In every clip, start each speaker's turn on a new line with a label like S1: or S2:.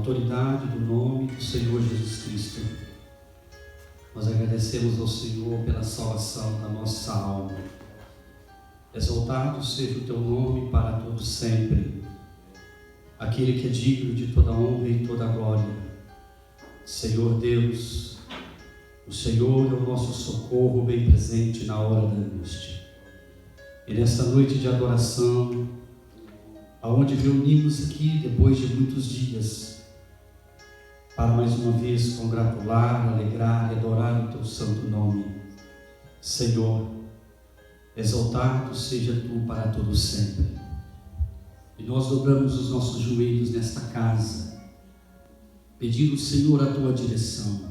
S1: autoridade do nome do Senhor Jesus Cristo, nós agradecemos ao Senhor pela salvação da nossa alma. Exaltado seja o teu nome para todo sempre, aquele que é digno de toda honra e toda glória. Senhor Deus, o Senhor é o nosso socorro bem presente na hora da angústia. E nesta noite de adoração, aonde reunimos aqui depois de muitos dias, para mais uma vez congratular, alegrar e adorar o teu santo nome. Senhor, exaltado seja tu para todo sempre. E nós dobramos os nossos joelhos nesta casa, pedindo, Senhor, a tua direção.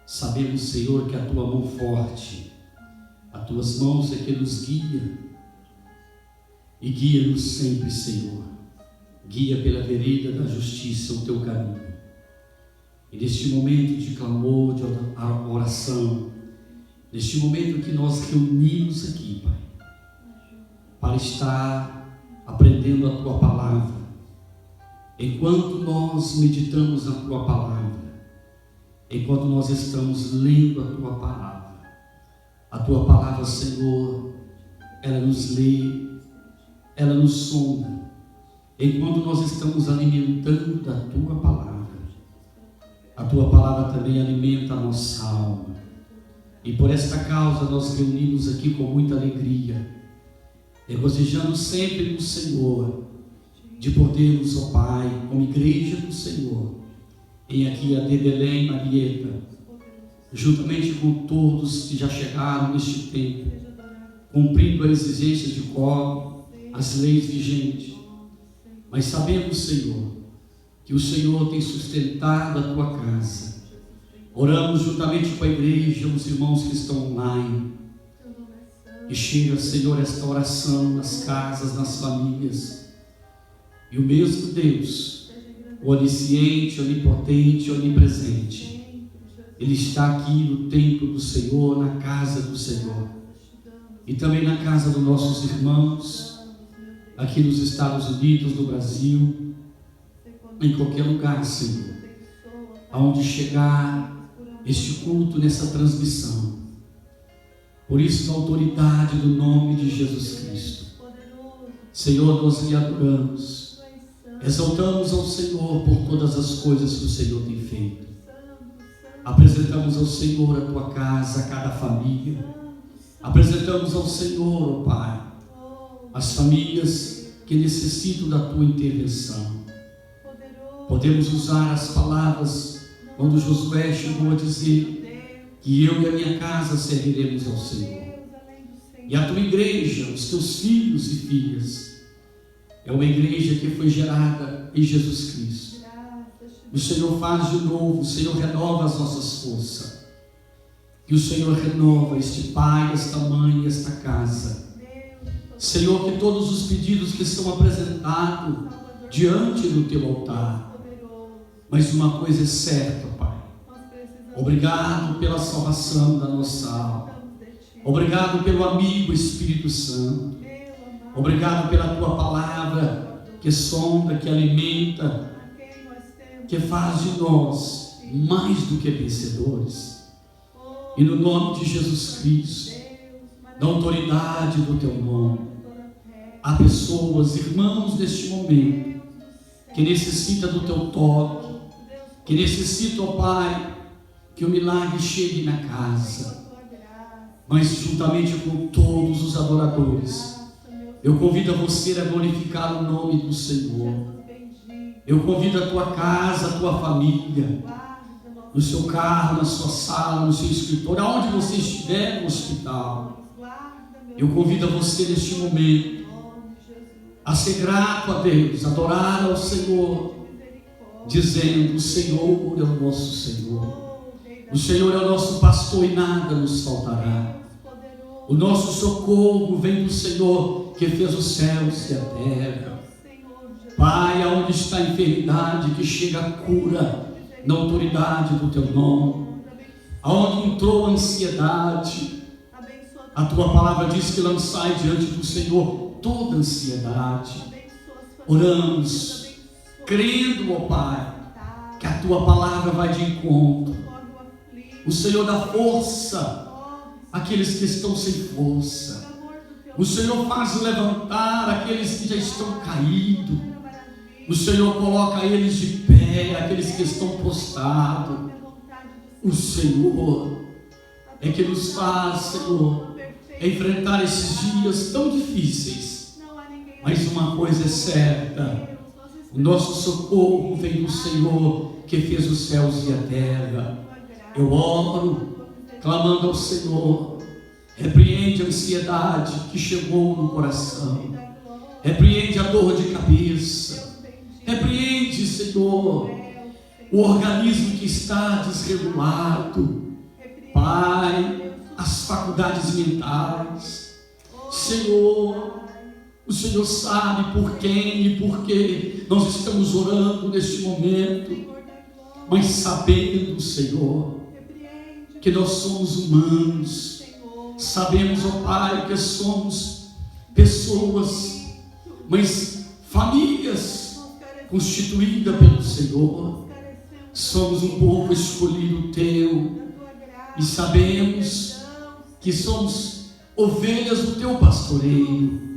S1: Sabemos, Senhor, que a tua mão forte, as tuas mãos é que nos guia, e guia-nos sempre, Senhor. Guia pela vereda da justiça o teu caminho. E neste momento de clamor, de oração, neste momento que nós reunimos aqui, Pai, para estar aprendendo a tua palavra, enquanto nós meditamos na tua palavra, enquanto nós estamos lendo a tua palavra, Senhor, ela nos lê, ela nos sonda, enquanto nós estamos alimentando da tua palavra. A tua palavra também alimenta a nossa alma. E por esta causa nós reunimos aqui com muita alegria, regozijando sempre no Senhor, de podermos, ó Pai, como igreja do Senhor, em aqui a de Belém, Marieta, juntamente com todos que já chegaram neste tempo, cumprindo a exigência de quórum, as leis vigentes, mas sabemos, Senhor, que o Senhor tem sustentado a tua casa. Oramos juntamente com a igreja, os irmãos que estão online, e chega, Senhor, esta oração nas casas, nas famílias, e o mesmo Deus, o onisciente, onipotente, onipresente, Ele está aqui no templo do Senhor, na casa do Senhor, e também na casa dos nossos irmãos, aqui nos Estados Unidos, no Brasil, em qualquer lugar, Senhor, aonde chegar este culto nessa transmissão. Por isso, na autoridade do nome de Jesus Cristo, Senhor, nós lhe adoramos, exaltamos ao Senhor por todas as coisas que o Senhor tem feito. Apresentamos ao Senhor a tua casa, a cada família. Apresentamos ao Senhor, ó Pai, as famílias que necessitam da tua intervenção. Podemos usar as palavras quando Josué chegou a dizer que eu e a minha casa serviremos ao Senhor. E a tua igreja, os teus filhos e filhas, é uma igreja que foi gerada em Jesus Cristo. O Senhor faz de novo, o Senhor renova as nossas forças. E o Senhor renova este pai, esta mãe, esta casa. Senhor, que todos os pedidos que são apresentados diante do teu altar, mas uma coisa é certa, Pai. Obrigado pela salvação da nossa alma. Obrigado pelo amigo Espírito Santo. Obrigado pela tua palavra que sonda, que alimenta, que faz de nós mais do que vencedores. E no nome de Jesus Cristo, na autoridade do teu nome, há pessoas, irmãos neste momento, que necessitam do teu toque, que necessita, ó Pai, que o milagre chegue na casa. Mas juntamente com todos os adoradores, eu convido a você a glorificar o nome do Senhor. Eu convido a tua casa, a tua família, no seu carro, na sua sala, no seu escritório, aonde você estiver no hospital. Eu convido a você neste momento a ser grato a Deus, adorar ao Senhor, dizendo: o Senhor é o nosso Senhor, o Senhor é o nosso pastor e nada nos faltará. O nosso socorro vem do Senhor que fez os céus e a terra. Pai, aonde está a enfermidade, que chega a cura na autoridade do teu nome. Aonde entrou a ansiedade, a tua palavra diz que lançai diante do Senhor toda ansiedade. Oramos crendo, ó Pai, tua palavra vai de encontro. O Senhor dá força àqueles que estão sem força. O Senhor faz levantar aqueles que já estão caídos. O Senhor coloca eles de pé, aqueles que estão prostrados. O Senhor é que nos faz, Senhor, enfrentar esses dias tão difíceis. Mas uma coisa é certa: o nosso socorro vem do Senhor que fez os céus e a terra. Eu oro, clamando ao Senhor, repreende a ansiedade que chegou no coração, repreende a dor de cabeça, repreende, Senhor, o organismo que está desregulado, Pai, as faculdades mentais. Senhor, o Senhor sabe por quem e por que nós estamos orando neste momento, mas sabendo, Senhor, que nós somos humanos, sabemos, ó Pai, que somos pessoas, mas famílias constituídas pelo Senhor. Somos um povo escolhido teu e sabemos que somos ovelhas do teu pastoreio.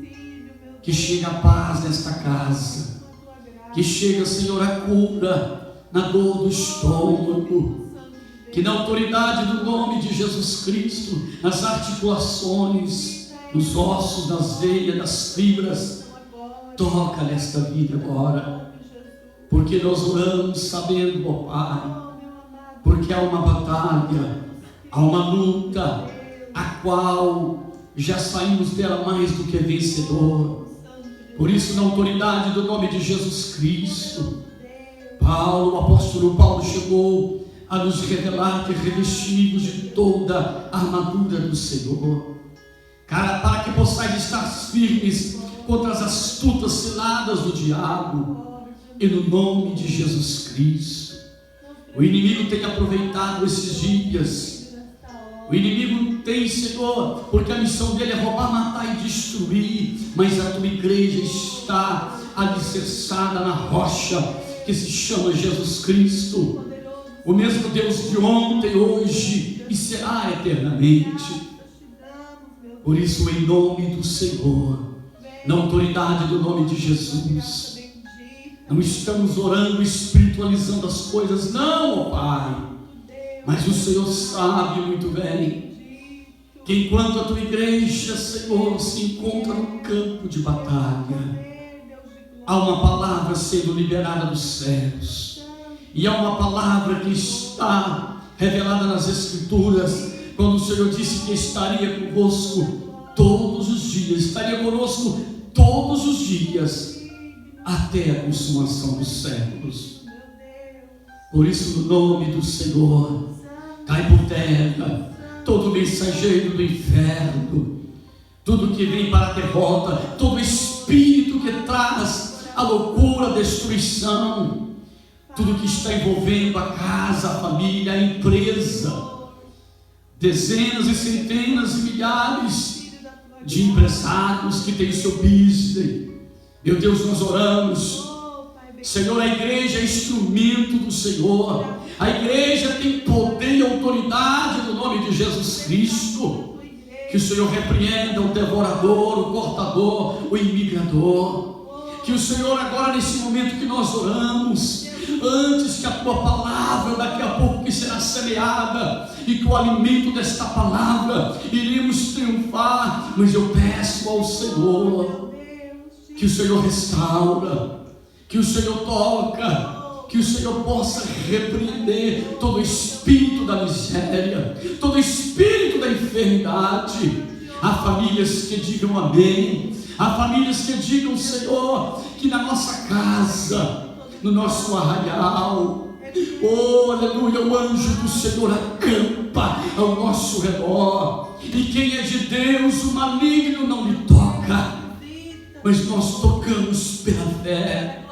S1: Que chega a paz nesta casa, que chega, Senhor, a cura na dor do estômago, que na autoridade do nome de Jesus Cristo, nas articulações, nos ossos, nas veias, nas fibras, toca nesta vida agora, porque nós oramos sabendo, ó Pai, porque há uma batalha, há uma luta, a qual já saímos dela mais do que vencedor. Por isso, na autoridade do nome de Jesus Cristo, o apóstolo Paulo chegou a nos revelar que revestidos de toda a armadura do Senhor, para que possais estar firmes contra as astutas ciladas do diabo, e no nome de Jesus Cristo. O inimigo tem aproveitado esses dias. O inimigo tem, Senhor, porque a missão dele é roubar, matar e destruir, mas a tua igreja está alicerçada na rocha que se chama Jesus Cristo, o mesmo Deus de ontem, hoje e será eternamente. Por isso, em nome do Senhor, na autoridade do nome de Jesus, não estamos orando, espiritualizando as coisas, não, ó Pai. Mas o Senhor sabe muito bem que enquanto a tua igreja, Senhor, se encontra no campo de batalha, há uma palavra sendo liberada dos céus, e há uma palavra que está revelada nas Escrituras, quando o Senhor disse que estaria conosco todos os dias, estaria conosco todos os dias, até a consumação dos séculos. Por isso, no nome do Senhor, cai por terra todo mensageiro do inferno, tudo que vem para a derrota, todo espírito que traz a loucura, a destruição, tudo que está envolvendo a casa, a família, a empresa, dezenas e centenas e milhares de empresários que têm o seu business. Meu Deus, nós oramos, Senhor, a igreja é instrumento do Senhor, a igreja tem poder e autoridade no nome de Jesus Cristo. Que o Senhor repreenda o devorador, o cortador, o imigrador. Que o Senhor agora, nesse momento que nós oramos, antes que a tua palavra daqui a pouco que será semeada, e que o alimento desta palavra iremos triunfar, mas eu peço ao Senhor que o Senhor restaura, que o Senhor toca, que o Senhor possa repreender todo espírito da miséria, todo espírito da enfermidade. Há famílias que digam amém, há famílias que digam, Senhor, que na nossa casa, no nosso arraial, oh aleluia, o anjo do Senhor acampa ao nosso redor, e quem é de Deus, o maligno não lhe toca. Mas nós tocamos pela fé,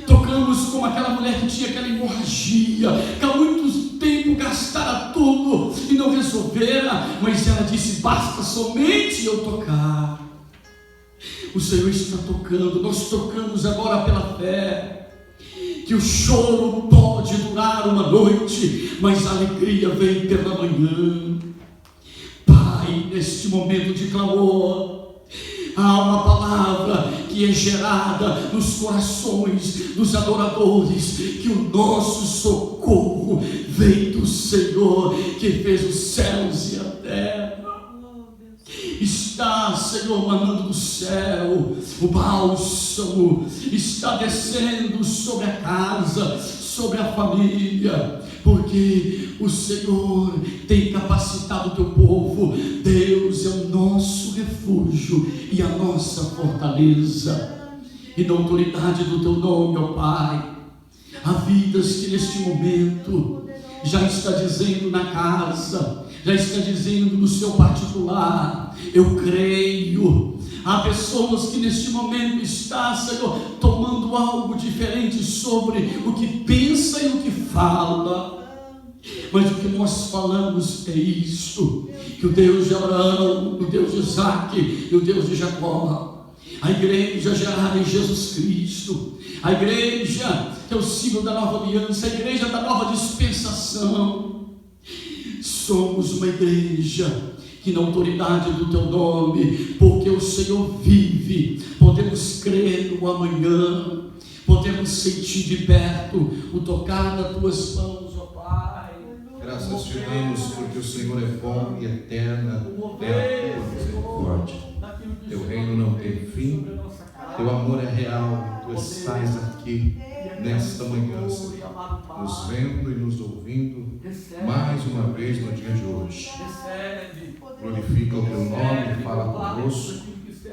S1: tocamos como aquela mulher que tinha aquela hemorragia, que há muito tempo gastara tudo e não resolvera, mas ela disse: basta somente eu tocar. O Senhor está tocando, nós tocamos agora pela fé. que o choro pode durar uma noite, mas a alegria vem pela manhã. Pai, neste momento de clamor, há uma palavra que é gerada nos corações dos adoradores, que o nosso socorro vem do Senhor, que fez os céus e a terra. Está, Senhor, manando do céu o bálsamo, está descendo sobre a casa, sobre a família, porque o Senhor tem capacitado o teu povo. Deus é o nosso refúgio e a nossa fortaleza, e na autoridade do teu nome, ó Pai, há vidas que neste momento já está dizendo na casa, já está dizendo no seu particular: eu creio. Há pessoas que neste momento está, Senhor, tomando algo diferente sobre o que pensa e o que fala. Mas o que nós falamos é isto: que o Deus de Abraão, o Deus de Isaac e o Deus de Jacó, a igreja gerada em Jesus Cristo, a igreja que é o símbolo da nova aliança, a igreja da nova dispensação, somos uma igreja que na autoridade do teu nome, porque o Senhor vive, podemos crer no amanhã, podemos sentir de perto o tocar das tuas mãos, ó Pai.
S2: Graças te damos porque o Senhor é bom e eterna é a tua misericórdia. Teu reino não tem fim, teu amor é real, tu estás aqui nesta manhã, Senhor, nos vendo e nos ouvindo mais uma vez no dia de hoje. Glorifica o teu nome, fala conosco,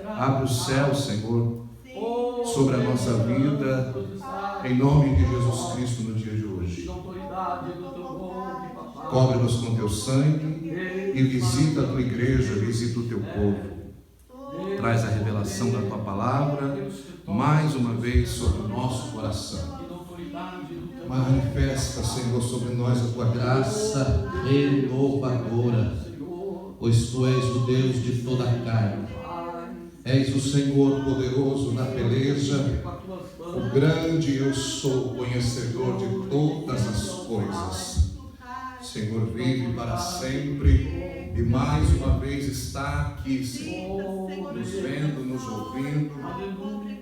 S2: abre o céu, Senhor, sobre a nossa vida, em nome de Jesus Cristo no dia de hoje. Cobre-nos com teu sangue e visita a tua igreja, visita o teu povo. Traz a revelação da tua palavra mais uma vez sobre o nosso coração. Manifesta, Senhor, sobre nós a tua graça renovadora, pois tu és o Deus de toda a carne. És o Senhor poderoso na peleja, o grande eu sou, conhecedor de todas as coisas. Senhor vive para sempre e mais uma vez está aqui, Senhor, nos vendo, nos ouvindo,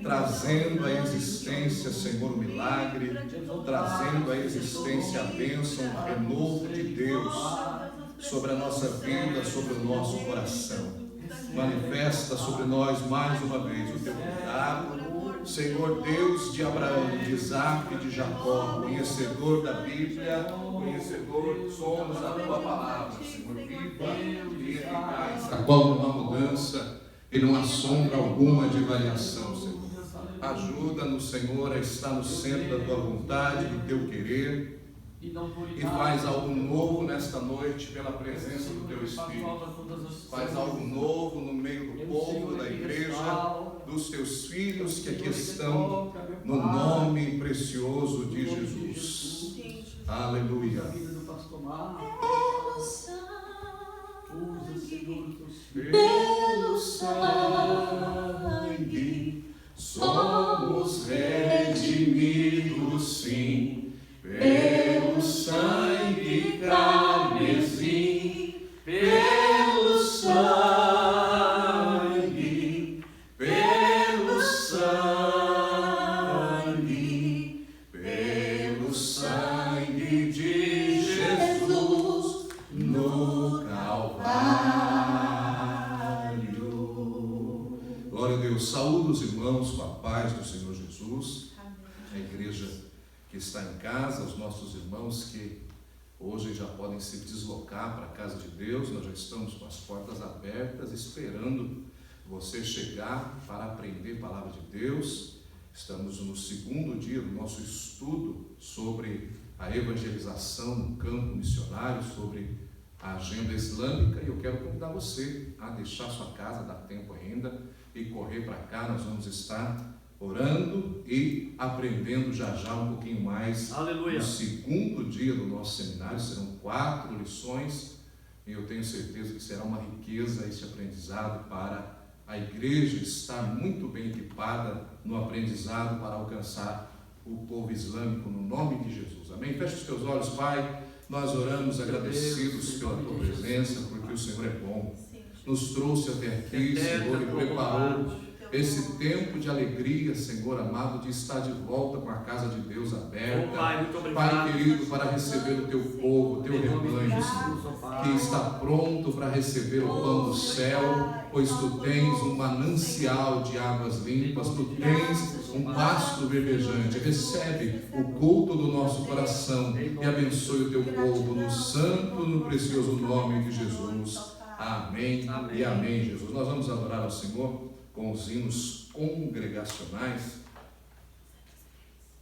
S2: trazendo à existência, Senhor, o milagre, trazendo à existência a bênção, o renovo de Deus sobre a nossa vida, sobre o nosso coração. Manifesta sobre nós mais uma vez o teu cuidado, Senhor, Deus de Abraão, de Isaac e de Jacó, conhecedor da Bíblia, conhecedor somos da tua palavra, Senhor, viva e eficaz, a qual não há mudança e não há sombra alguma de variação, Senhor. Ajuda-nos, Senhor, a estar no centro da tua vontade, do teu querer, e faz algo novo nesta noite pela presença do teu Espírito. Faz algo novo no meio do povo, da igreja, dos teus filhos que aqui estão, no nome precioso de Jesus. Aleluia. Pelo sangue somos redimidos, sim. Pelo sangue carmesim, pelo sangue, pelo sangue, pelo sangue de Jesus no Calvário. Glória a Deus. Saúdo os irmãos com a paz do Senhor Jesus. A igreja que está em casa, os nossos irmãos que hoje já podem se deslocar para a casa de Deus. Nós já estamos com as portas abertas, esperando você chegar para aprender a palavra de Deus. Estamos no segundo dia do nosso estudo sobre a evangelização no campo missionário, sobre a agenda islâmica, e eu quero convidar você a deixar sua casa, dá tempo ainda, e correr para cá. Nós vamos estar orando e aprendendo já um pouquinho mais. Aleluia. No segundo dia do nosso seminário serão 4 lições e eu tenho certeza que será uma riqueza esse aprendizado para a igreja estar muito bem equipada no aprendizado para alcançar o povo islâmico no nome de Jesus. Amém? Feche os teus olhos, Pai. Nós oramos agradecidos pela tua presença, porque o Senhor é bom. Nos trouxe até aqui, Senhor, e preparou esse tempo de alegria, Senhor amado, de estar de volta com a casa de Deus aberta. Pai querido, para receber o teu povo, o teu rebanho, Senhor, que está pronto para receber o pão do céu, pois tu tens um manancial de águas limpas, tu tens um pasto verdejante. Recebe o culto do nosso coração e abençoe o teu povo no santo e no precioso nome de Jesus. Amém, amém e amém, Jesus. Nós vamos adorar ao Senhor com os hinos congregacionais.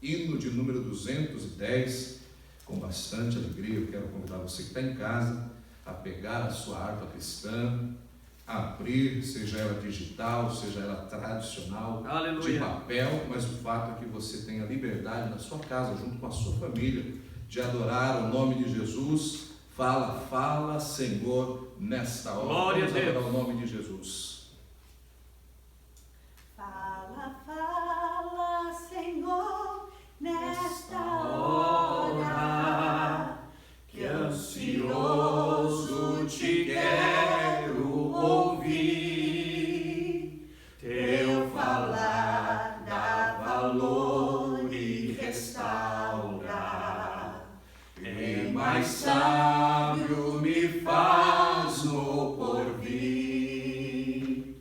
S2: Hino de número 210, com bastante alegria. Eu quero convidar você que está em casa a pegar a sua harpa cristã, abrir, seja ela digital, seja ela tradicional, aleluia, de papel, mas o fato é que você tenha liberdade na sua casa, junto com a sua família, de adorar o nome de Jesus. Fala, fala, Senhor, nesta hora.
S1: Glória
S2: Vamos adorar o nome de Jesus.
S3: Fala, fala, Senhor, nesta hora, que ansioso te quero ouvir. Teu falar dá valor e restaura, e mais sábio me faz no porvir.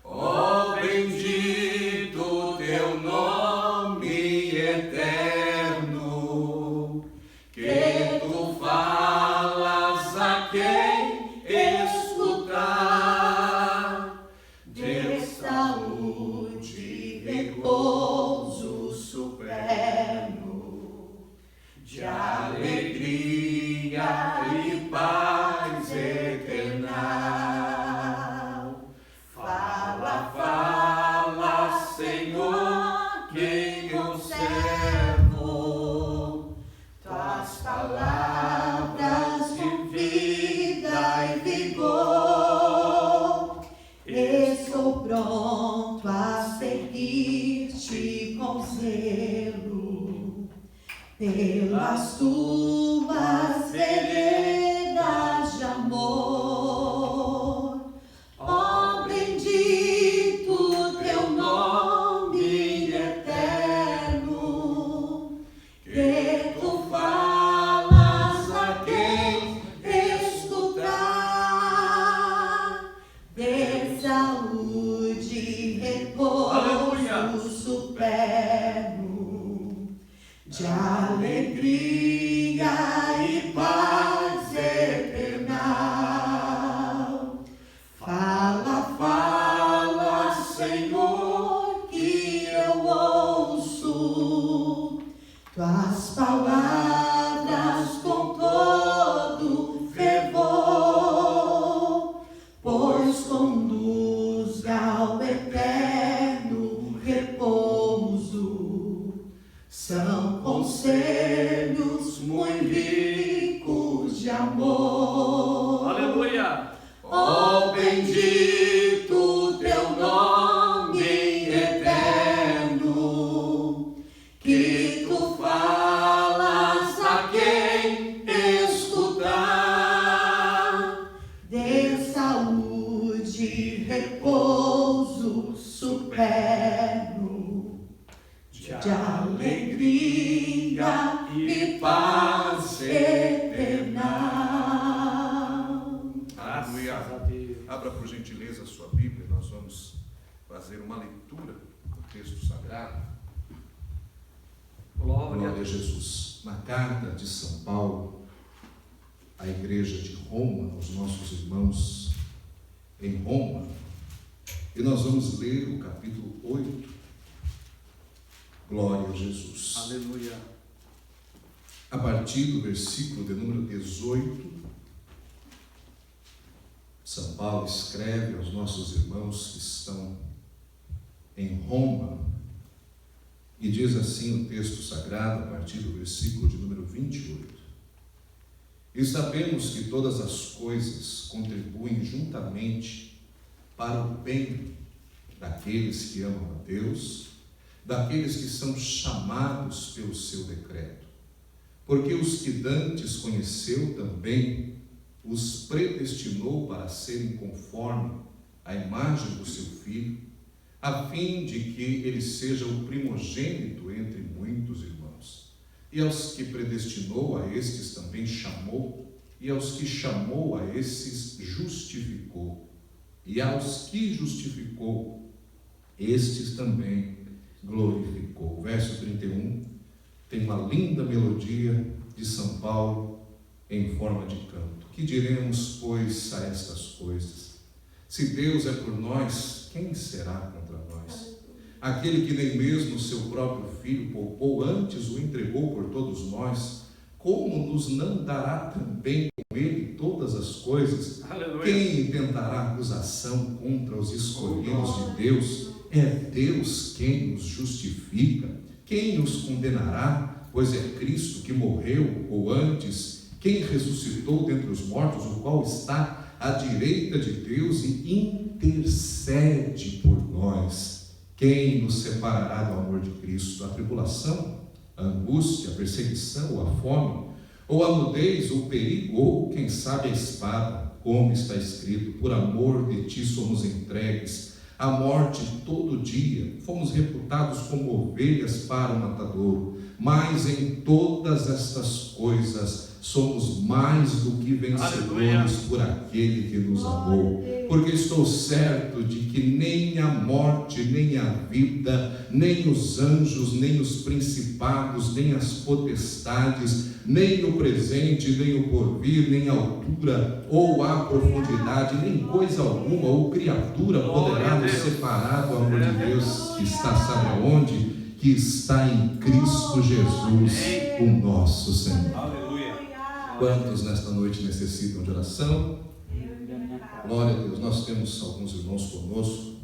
S3: Ó bendito teu nome eterno, que tu falas a quem escutar, de saúde, repouso supremo, de alegria e paz eternal. Fala, fala, Senhor, quem observo tuas palavras de vida e vigor. Estou pronto a seguir-te com zelo pelas tuas veredas de amor. Ó bendito teu nome eterno, que tu falas a quem escutar, de saúde e repouso supremo, de alegria e paz eternal. Fala, fala, Senhor, que eu ouço tuas palavras com todo fervor, pois conduz ao eterno repouso. São conselhos muito ricos de amor.
S1: Aleluia!
S3: Ó bendito teu nome eterno, que tu falas a quem escutar, de saúde e repouso supremo, de alegria e paz eternal.
S2: Aleluia. Abra por gentileza a sua Bíblia, nós vamos fazer uma leitura do texto sagrado. Glória a Jesus. Na carta de São Paulo à igreja de Roma, aos nossos irmãos em Roma, e nós vamos ler o capítulo 8. Glória a Jesus.
S1: Aleluia.
S2: A partir do versículo de número 18, São Paulo escreve aos nossos irmãos que estão em Roma, e diz assim o texto sagrado, a partir do versículo de número 28. E sabemos que todas as coisas contribuem juntamente para o bem daqueles que amam a Deus, daqueles que são chamados pelo seu decreto. Porque os que dantes conheceu também, os predestinou para serem conforme a imagem do seu Filho, a fim de que ele seja o primogênito entre muitos irmãos. E aos que predestinou, a estes também chamou, e aos que chamou, a esses justificou, e aos que justificou, estes também glorificou. O verso 31 tem uma linda melodia de São Paulo em forma de canto. Que diremos, pois, a estas coisas? Se Deus é por nós, quem será contra nós? Aquele que nem mesmo seu próprio Filho poupou, antes o entregou por todos nós, como nos não dará também com ele todas as coisas? Aleluia. Quem intentará acusação contra os escolhidos de Deus? É Deus quem os justifica. Quem os condenará? Pois é Cristo que morreu, ou antes, quem ressuscitou dentre os mortos, o qual está à direita de Deus e intercede por nós. Quem nos separará do amor de Cristo? A tribulação, a angústia, a perseguição, ou a fome, ou a nudez, ou o perigo, ou, quem sabe, a espada, como está escrito: por amor de ti somos entregues à morte todo dia, fomos reputados como ovelhas para o matadouro, mas em todas estas coisas somos mais do que vencedores por aquele que nos amou. Porque estou certo de que nem a morte, nem a vida, nem os anjos, nem os principados, nem as potestades, nem o presente, nem o porvir, nem a altura, ou a profundidade, nem coisa alguma, ou criatura poderá nos separar do amor de Deus que está, sabe aonde? Que está em Cristo Jesus, o nosso Senhor.
S3: Aleluia.
S2: Quantos nesta noite necessitam de oração? Glória a Deus. Nós temos alguns irmãos conosco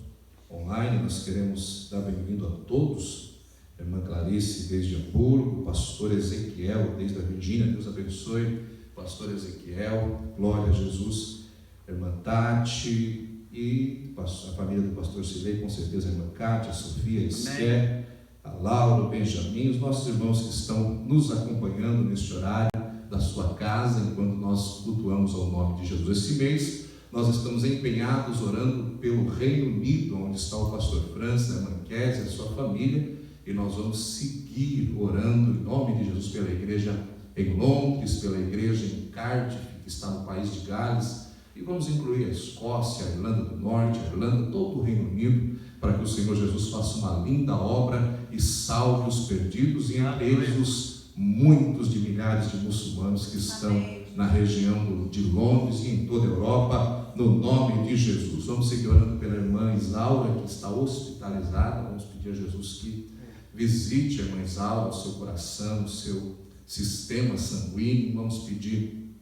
S2: online. Nós queremos dar bem-vindo a todos. Irmã Clarice desde Hamburgo, pastor Ezequiel desde a Virgínia, Deus abençoe, pastor Ezequiel, glória a Jesus. Irmã Tati e a família do pastor Silei, com certeza a irmã Cátia, a Sofia, a Esther, a Laura, o Benjamin, os nossos irmãos que estão nos acompanhando neste horário da sua casa, enquanto nós cultuamos ao nome de Jesus. Esse mês nós estamos empenhados orando pelo Reino Unido, onde está o pastor França, a irmã Kézia, a sua família, e nós vamos seguir orando em nome de Jesus pela igreja em Londres, pela igreja em Cardiff, que está no país de Gales, e vamos incluir a Escócia, a Irlanda do Norte, a Irlanda, todo o Reino Unido, para que o Senhor Jesus faça uma linda obra e salve os perdidos, e entre eles os muitos de milhares de muçulmanos que estão na região de Londres e em toda a Europa, no nome de Jesus. Vamos seguir orando pela irmã Isaura, que está hospitalizada. Vamos pedir a Jesus que visite a irmã Isaura, o seu coração, o seu sistema sanguíneo. Vamos pedir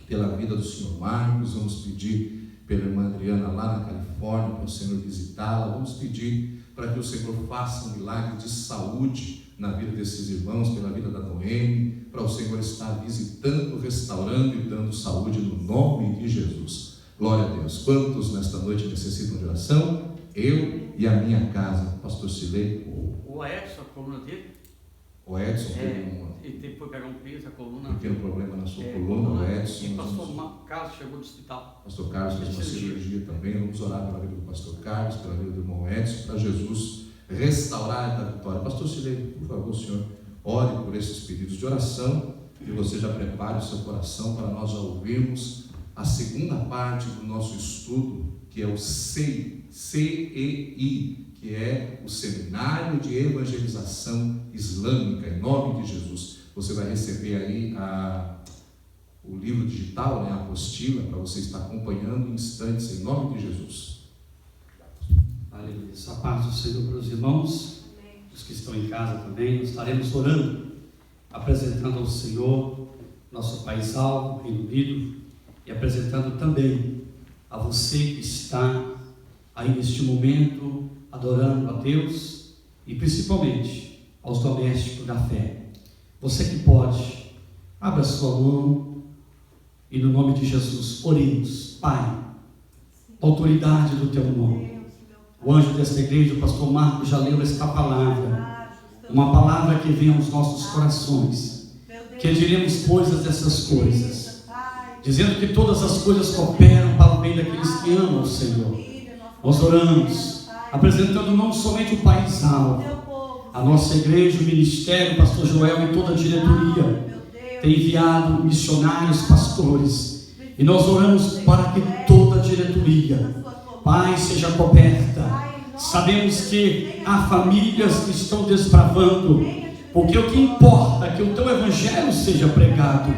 S2: pela vida do senhor Marcos, vamos pedir pela irmã Adriana lá na Califórnia, para o Senhor visitá-la. Vamos pedir para que o Senhor faça um milagre de saúde na vida desses irmãos, pela vida da Noemi, para o Senhor estar visitando, restaurando e dando saúde no nome de Jesus. Glória a Deus. Quantos nesta noite necessitam de oração? Eu e a minha casa. Pastor Silei.
S4: O Edson, a coluna dele.
S2: O Edson teve
S4: ele foi pegar um peso, a coluna.
S2: um pequeno problema na sua coluna. O Edson.
S4: E pastor Carlos chegou do hospital.
S2: Pastor Carlos fez uma cirurgia também. Vamos orar pela vida do pastor Carlos, pela vida do irmão Edson, para Jesus restaurar a vitória. Pastor Silei, por favor, senhor, ore por esses pedidos de oração e você já prepare o seu coração para nós já ouvirmos a segunda parte do nosso estudo, que é o CEI, que é o Seminário de Evangelização Islâmica, em nome de Jesus. Você vai receber aí o livro digital, a apostila, para você estar acompanhando em instantes, em nome de Jesus.
S1: Aleluia. A paz do Senhor para os irmãos, os que estão em casa também. Nós estaremos orando, apresentando ao Senhor nosso país alvo, Reino Unido, e apresentando também a você que está aí neste momento adorando a Deus, e principalmente aos domésticos da fé. Você que pode, abra sua mão e no nome de Jesus oremos. Pai, autoridade do teu nome, O anjo desta igreja, o pastor Marcos, já leu esta palavra. Uma palavra que vem aos nossos corações. Que diremos coisas dessas coisas. Dizendo que todas as coisas cooperam para o bem daqueles que amam o Senhor. Nós oramos, apresentando não somente o País Alvo, a nossa igreja, o ministério, o pastor Joel e toda a diretoria tem enviado missionários, pastores, e nós oramos para que toda a diretoria, Pai, seja coberta. Sabemos que há famílias que estão desbravando, porque o que importa é que o teu evangelho seja pregado.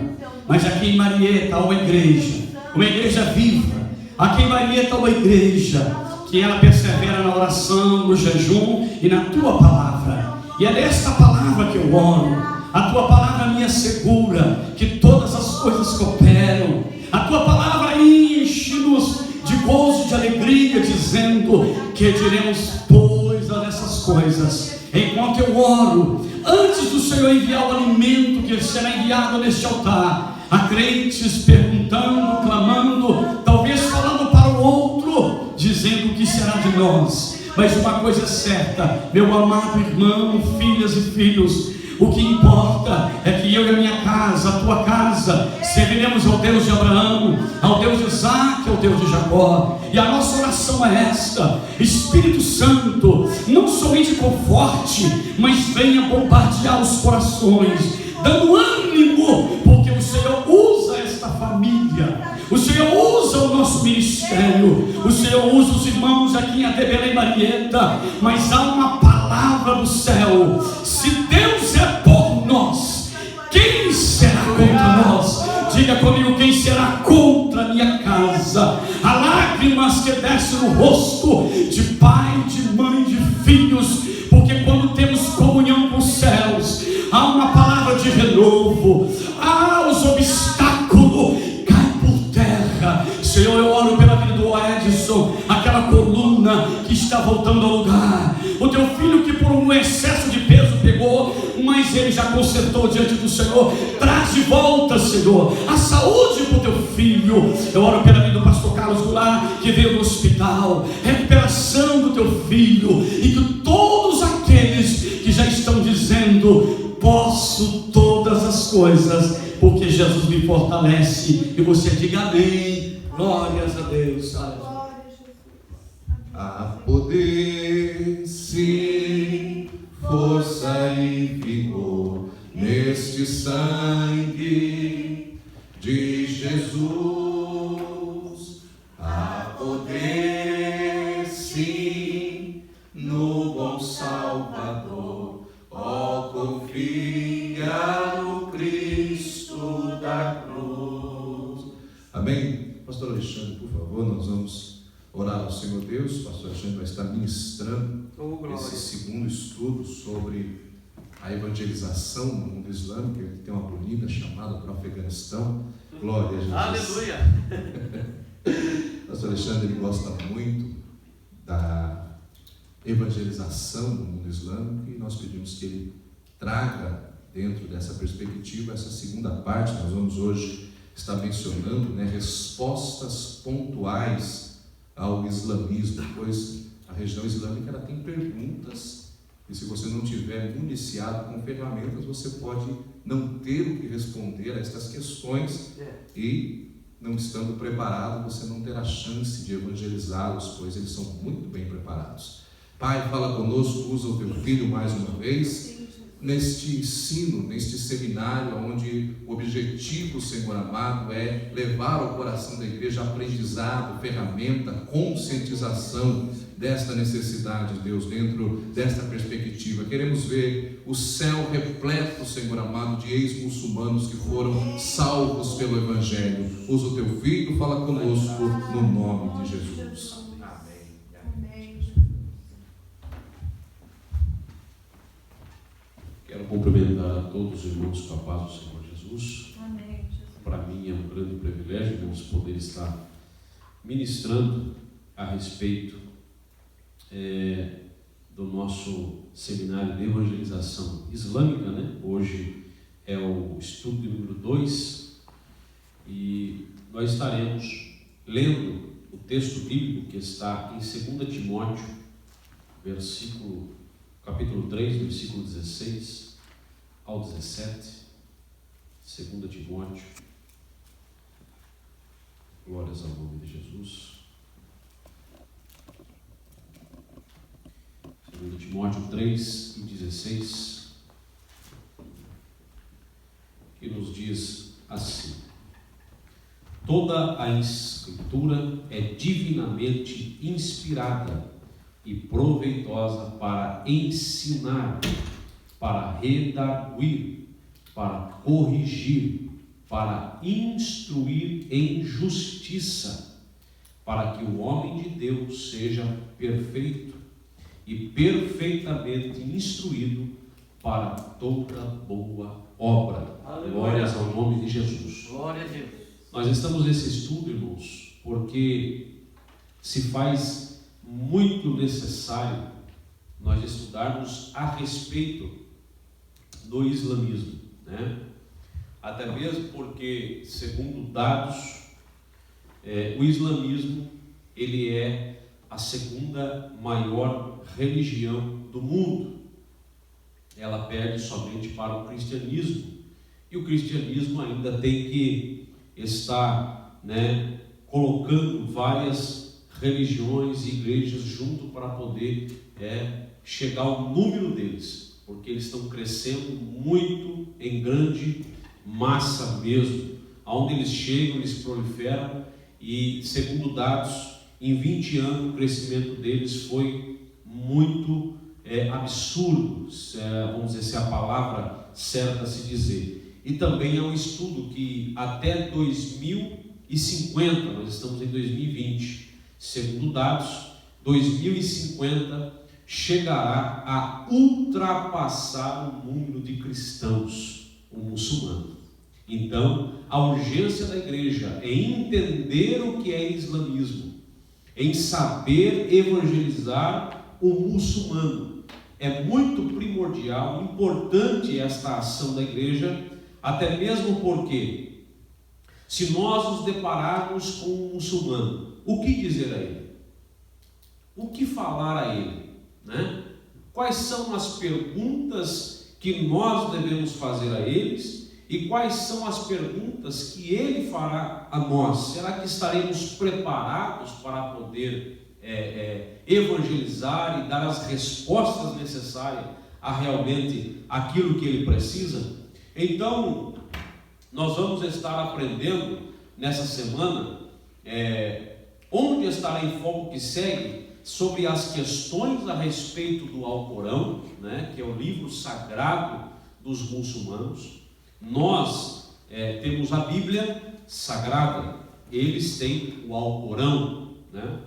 S1: Mas aqui em Marieta há uma igreja viva. Aqui em Marieta há uma igreja que ela persevera na oração, no jejum e na tua palavra. E é desta palavra que eu oro. A tua palavra me assegura que todas as coisas cooperam. A tua palavra enche-nos de gozo, de alegria, dizendo que diremos coisas dessas coisas. Enquanto eu oro, antes do Senhor enviar o alimento que será enviado neste altar, há crentes perguntando, clamando, talvez falando para o outro, dizendo o que será de nós. Mas uma coisa é certa, meu amado irmão, filhas e filhos, o que importa é que eu e a minha casa, a tua casa, serviremos ao Deus de Abraão, ao Deus de Isaac, ao Deus de Jacó. E a nossa oração é esta: Espírito Santo, não somente conforte, mas venha bombardear os corações, dando ânimo, porque o Senhor usa esta família, o Senhor usa o nosso ministério, o Senhor usa os irmãos aqui em Atebelém Marieta, mas há uma palavra do céu: se Deus é por nós, quem será contra nós? Diga comigo: quem será contra a minha casa? Há lágrimas que descem no rosto de pai, de mãe, de filhos, porque quando temos comunhão com os céus, há uma palavra de renovo, os obstáculos caem por terra. Senhor, eu oro pela vida do Edson, aquela coluna que está voltando ao lugar, o teu filho que por um excesso de peso pegou, mas ele já consertou diante do Senhor. Traz de volta, Senhor, a saúde para o teu filho. Eu oro pela vida do pastor Carlos Goulart, que veio do hospital, recuperação do teu filho, e que todos aqueles que já estão dizendo: posso todas as coisas, porque Jesus me fortalece, e você diga amém. Glórias a Deus.
S2: Há poder, sim, força e vigor neste sangue de Jesus. Há poder, sim, no bom Salvador. Ó, confia no Cristo da cruz. Amém? Pastor Alexandre, por favor, nós vamos orar ao Senhor Deus. O pastor Alexandre vai estar ministrando esse segundo estudo sobre a evangelização no mundo islâmico. Ele tem uma bonita chamada para o Afeganistão. Glória a Jesus.
S4: Aleluia!
S2: O pastor Alexandre, ele gosta muito da evangelização no mundo islâmico, e nós pedimos que ele traga dentro dessa perspectiva essa segunda parte. Nós vamos hoje estar mencionando, respostas pontuais ao islamismo, pois a região islâmica ela tem perguntas, e se você não tiver municiado com ferramentas, você pode não ter o que responder a estas questões, e não estando preparado, você não terá chance de evangelizá-los, pois eles são muito bem preparados. Pai, fala conosco, usa o teu filho mais uma vez neste ensino, neste seminário, onde o objetivo, Senhor amado, é levar ao coração da igreja aprendizado, ferramenta, conscientização desta necessidade, Deus, dentro desta perspectiva. Queremos ver o céu repleto, Senhor amado, de ex-muçulmanos que foram salvos pelo Evangelho. Usa o teu filho, fala conosco no nome de Jesus.
S5: Quero cumprimentar a todos os irmãos com a paz do Senhor Jesus.
S3: Amém, Jesus.
S5: Para mim é um grande privilégio, irmãos, poder estar ministrando a respeito do nosso seminário de evangelização islâmica, Hoje é o estudo número 2, e nós estaremos lendo o texto bíblico que está em 2 Timóteo, capítulo 3, versículo 16 ao 17, 2 Timóteo. Glórias ao nome de Jesus. 2 Timóteo 3 e 16, que nos diz assim: toda a Escritura é divinamente inspirada e proveitosa para ensinar, para redarguir, para corrigir, para instruir em justiça, para que o homem de Deus seja perfeito e perfeitamente instruído para toda boa obra.
S4: Aleluia.
S5: Glórias ao nome de Jesus.
S4: Glória a Deus.
S5: Nós estamos nesse estudo, irmãos, porque se faz muito necessário nós estudarmos a respeito do islamismo, né? Até mesmo porque, segundo dados, o islamismo ele é a segunda maior religião do mundo. Ela perde somente para o cristianismo, e o cristianismo ainda tem que estar, né, colocando várias religiões e igrejas junto para poder chegar ao número deles, porque eles estão crescendo muito em grande massa mesmo. Aonde eles chegam, eles proliferam, e segundo dados, em 20 anos o crescimento deles foi muito absurdo, vamos dizer, se é a palavra certa a se dizer. E também é um estudo que até 2050, nós estamos em 2020, segundo dados, 2050 chegará a ultrapassar o número de cristãos, o muçulmano. Então, a urgência da igreja é entender o que é islamismo, em saber evangelizar o muçulmano. É muito primordial, importante esta ação da igreja, até mesmo porque, se nós nos depararmos com um muçulmano, o que dizer a ele? O que falar a ele? Né? Quais são as perguntas que nós devemos fazer a eles e quais são as perguntas que ele fará a nós? Será que estaremos preparados para poder evangelizar e dar as respostas necessárias a realmente aquilo que ele precisa? Então, nós vamos estar aprendendo nessa semana, onde estará em foco que segue, sobre as questões a respeito do Alcorão, né, que é o livro sagrado dos muçulmanos. Nós temos a Bíblia sagrada, eles têm o Alcorão, né?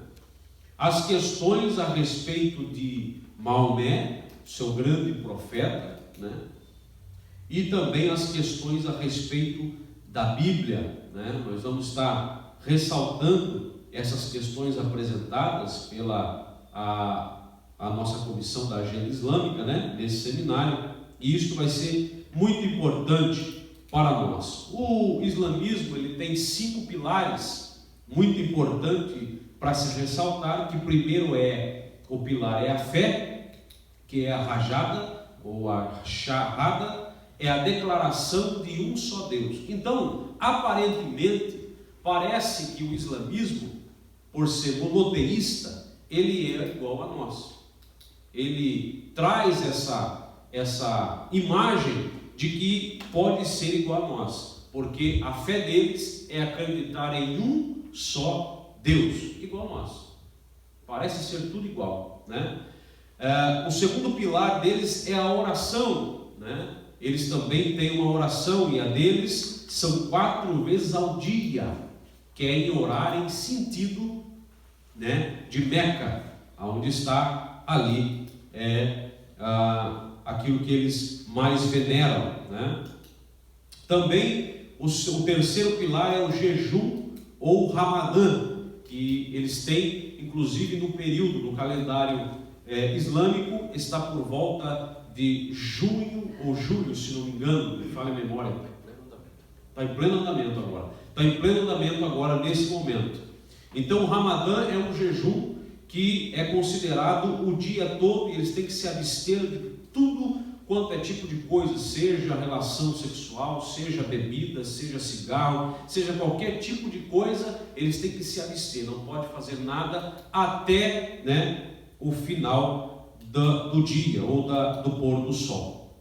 S5: As questões a respeito de Maomé, seu grande profeta, né? E também as questões a respeito da Bíblia, né? Nós vamos estar ressaltando essas questões apresentadas pela a nossa comissão da agenda islâmica, né? Nesse seminário, e isso vai ser muito importante para nós. O islamismo ele tem 5 pilares muito importantes para se ressaltar, que primeiro o pilar é a fé, que é a rajada ou a shahada, é a declaração de um só Deus. Então, aparentemente, parece que o islamismo, por ser monoteísta, ele é igual a nós. Ele traz essa imagem de que pode ser igual a nós, porque a fé deles é acreditar em um só Deus, igual a nós. Parece ser tudo igual, né? O segundo pilar deles é a oração, né? Eles também têm uma oração, e a deles são 4 vezes ao dia, querem orar em sentido, né, de Meca, onde está ali aquilo que eles mais veneram, né? Também o terceiro pilar é o jejum ou Ramadã, que eles têm, inclusive no período, no calendário islâmico, está por volta de junho ou julho, se não me engano, me falha a memória. Está em pleno andamento agora. Está em pleno andamento agora, nesse momento. Então o Ramadã é um jejum que é considerado o dia todo, e eles têm que se abster de tudo quanto é tipo de coisa, seja relação sexual, seja bebida, seja cigarro, seja qualquer tipo de coisa, eles têm que se abster, não pode fazer nada até, o final do dia ou do pôr do sol.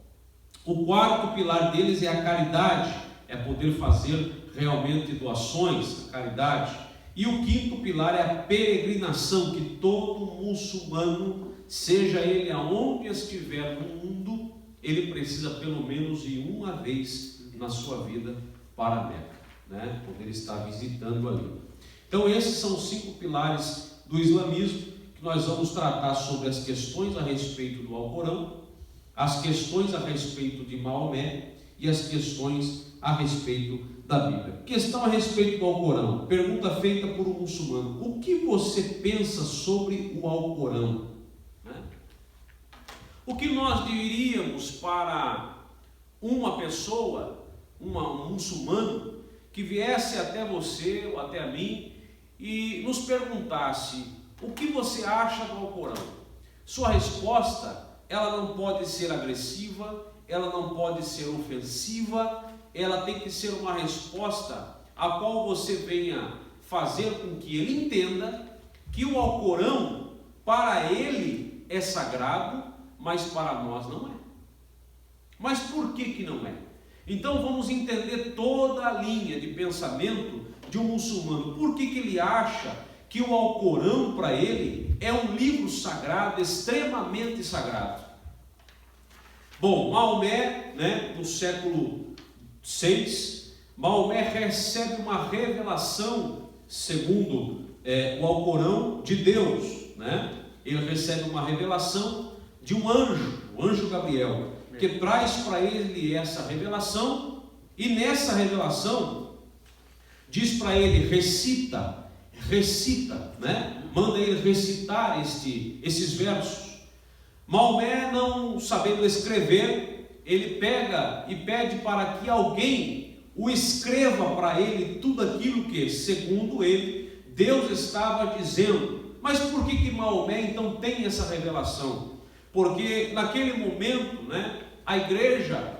S5: O quarto pilar deles é a caridade, é poder fazer realmente doações, a caridade. E o quinto pilar é a peregrinação, que todo muçulmano, seja ele aonde estiver no mundo, ele precisa pelo menos ir uma vez na sua vida para a Meca, poder estar visitando ali. Então esses são os 5 pilares do islamismo, que nós vamos tratar sobre as questões a respeito do Alcorão, as questões a respeito de Maomé e as questões a respeito da Bíblia. Questão a respeito do Alcorão, pergunta feita por um muçulmano: o que você pensa sobre o Alcorão? O que nós diríamos para uma pessoa, um muçulmano, que viesse até você ou até a mim e nos perguntasse: o que você acha do Alcorão? Sua resposta, ela não pode ser agressiva, ela não pode ser ofensiva, ela tem que ser uma resposta a qual você venha fazer com que ele entenda que o Alcorão, para ele, é sagrado, mas para nós não é. Mas por que não é? Então vamos entender toda a linha de pensamento de um muçulmano. Por que ele acha que o Alcorão para ele é um livro sagrado, extremamente sagrado? Bom, Maomé, no século 6, Maomé recebe uma revelação, segundo o Alcorão, de Deus, Ele recebe uma revelação de um anjo, o anjo Gabriel, que traz para ele essa revelação, e nessa revelação diz para ele: recita, manda ele recitar esses versos. Maomé, não sabendo escrever, ele pega e pede para que alguém o escreva para ele tudo aquilo que, segundo ele, Deus estava dizendo. Mas por que Maomé então tem essa revelação? Porque naquele momento, a igreja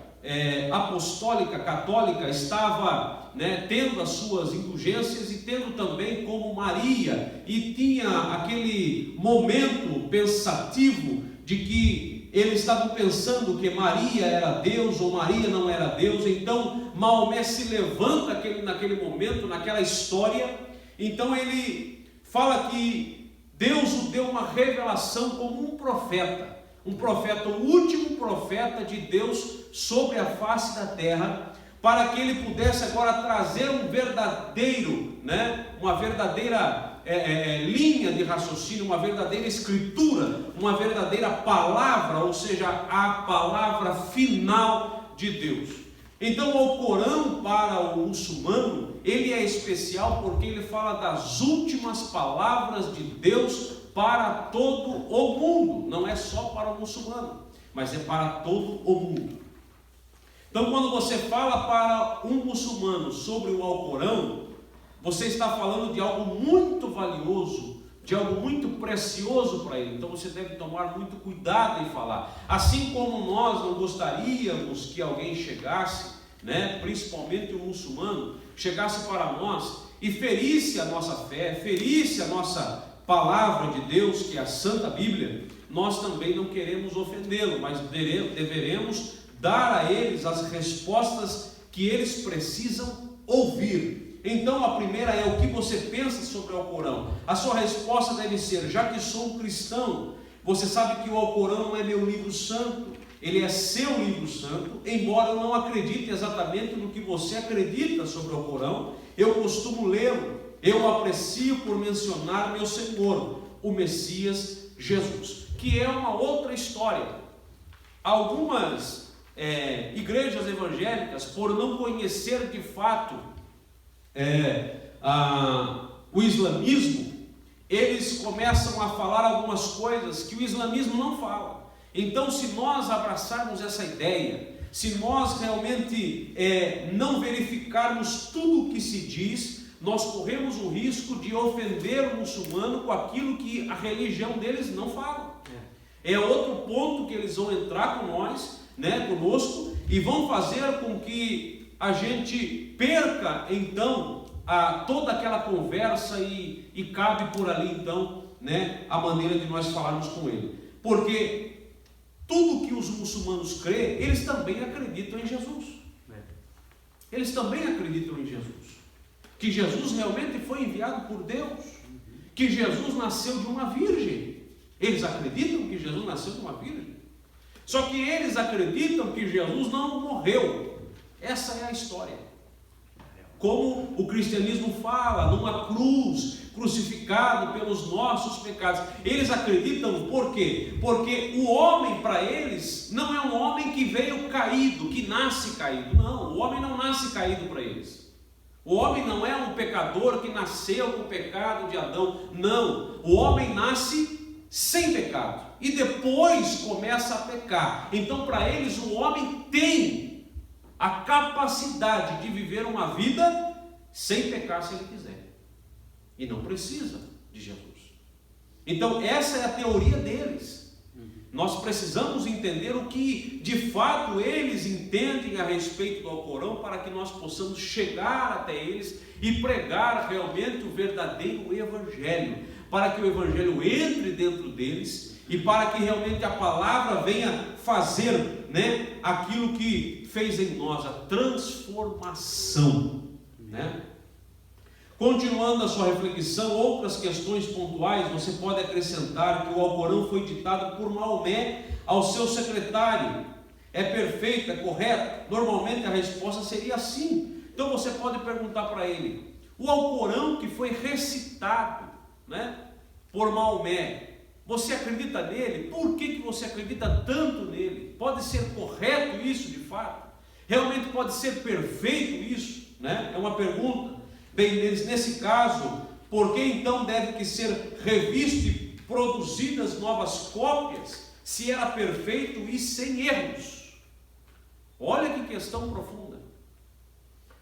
S5: apostólica, católica, estava tendo as suas indulgências e tendo também como Maria, e tinha aquele momento pensativo de que eles estavam pensando que Maria era Deus ou Maria não era Deus. Então Maomé se levanta naquele momento, naquela história. Então ele fala que Deus o deu uma revelação como um profeta, o último profeta de Deus sobre a face da terra, para que ele pudesse agora trazer uma verdadeira linha de raciocínio, uma verdadeira escritura, uma verdadeira palavra, ou seja, a palavra final de Deus. Então o Alcorão, para o muçulmano, ele é especial porque ele fala das últimas palavras de Deus para todo o mundo. Não é só para o muçulmano, mas é para todo o mundo. Então quando você fala para um muçulmano sobre o Alcorão, você está falando de algo muito valioso, de algo muito precioso para ele. Então você deve tomar muito cuidado em falar. Assim como nós não gostaríamos que alguém chegasse, principalmente um muçulmano, chegasse para nós e ferisse a nossa fé, ferisse a nossa palavra de Deus, que é a Santa Bíblia, nós também não queremos ofendê-lo, mas deveremos dar a eles as respostas que eles precisam ouvir. Então a primeira é: o que você pensa sobre o Alcorão? A sua resposta deve ser: já que sou um cristão, você sabe que o Alcorão não é meu livro santo, ele é seu livro santo. Embora eu não acredite exatamente no que você acredita sobre o Alcorão, eu costumo lê-lo, eu aprecio por mencionar meu Senhor, o Messias Jesus, que é uma outra história. Algumas igrejas evangélicas, por não conhecer de fato o islamismo, eles começam a falar algumas coisas que o islamismo não fala. Então, se nós abraçarmos essa ideia, se nós realmente não verificarmos tudo o que se diz, nós corremos o risco de ofender o muçulmano com aquilo que a religião deles não fala. É outro ponto que eles vão entrar com nós, né, conosco, e vão fazer com que a gente perca então toda aquela conversa e cabe por ali então, né, a maneira de nós falarmos com ele. Porque tudo que os muçulmanos creem, eles também acreditam em Jesus. Eles também acreditam em Jesus. Que Jesus realmente foi enviado por Deus. Que Jesus nasceu de uma virgem. Eles acreditam que Jesus nasceu de uma virgem. Só que eles acreditam que Jesus não morreu. Essa é a história. Como o cristianismo fala, numa cruz, crucificado pelos nossos pecados. Eles acreditam por quê? Porque o homem para eles não é um homem que veio caído, que nasce caído. Não, o homem não nasce caído para eles. O homem não é um pecador que nasceu com o pecado de Adão. Não, o homem nasce sem pecado e depois começa a pecar. Então para eles o homem tem a capacidade de viver uma vida sem pecar se ele quiser, e não precisa de Jesus. Então essa é a teoria deles. Nós precisamos entender o que de fato eles entendem a respeito do Alcorão, para que nós possamos chegar até eles e pregar realmente o verdadeiro Evangelho, para que o Evangelho entre dentro deles e para que realmente a palavra venha fazer, né, aquilo que fez em nós, a transformação, né? Continuando a sua reflexão, outras questões pontuais, você pode acrescentar que o Alcorão foi ditado por Maomé ao seu secretário. É perfeito, é correto? Normalmente a resposta seria sim. Então você pode perguntar para ele: o Alcorão que foi recitado, né, por Maomé, você acredita nele? Por que você acredita tanto nele? Pode ser correto isso de fato? Realmente pode ser perfeito isso, né? É uma pergunta. Bem, nesse caso, por que então deve que ser revisto e produzidas novas cópias, se era perfeito e sem erros? Olha que questão profunda.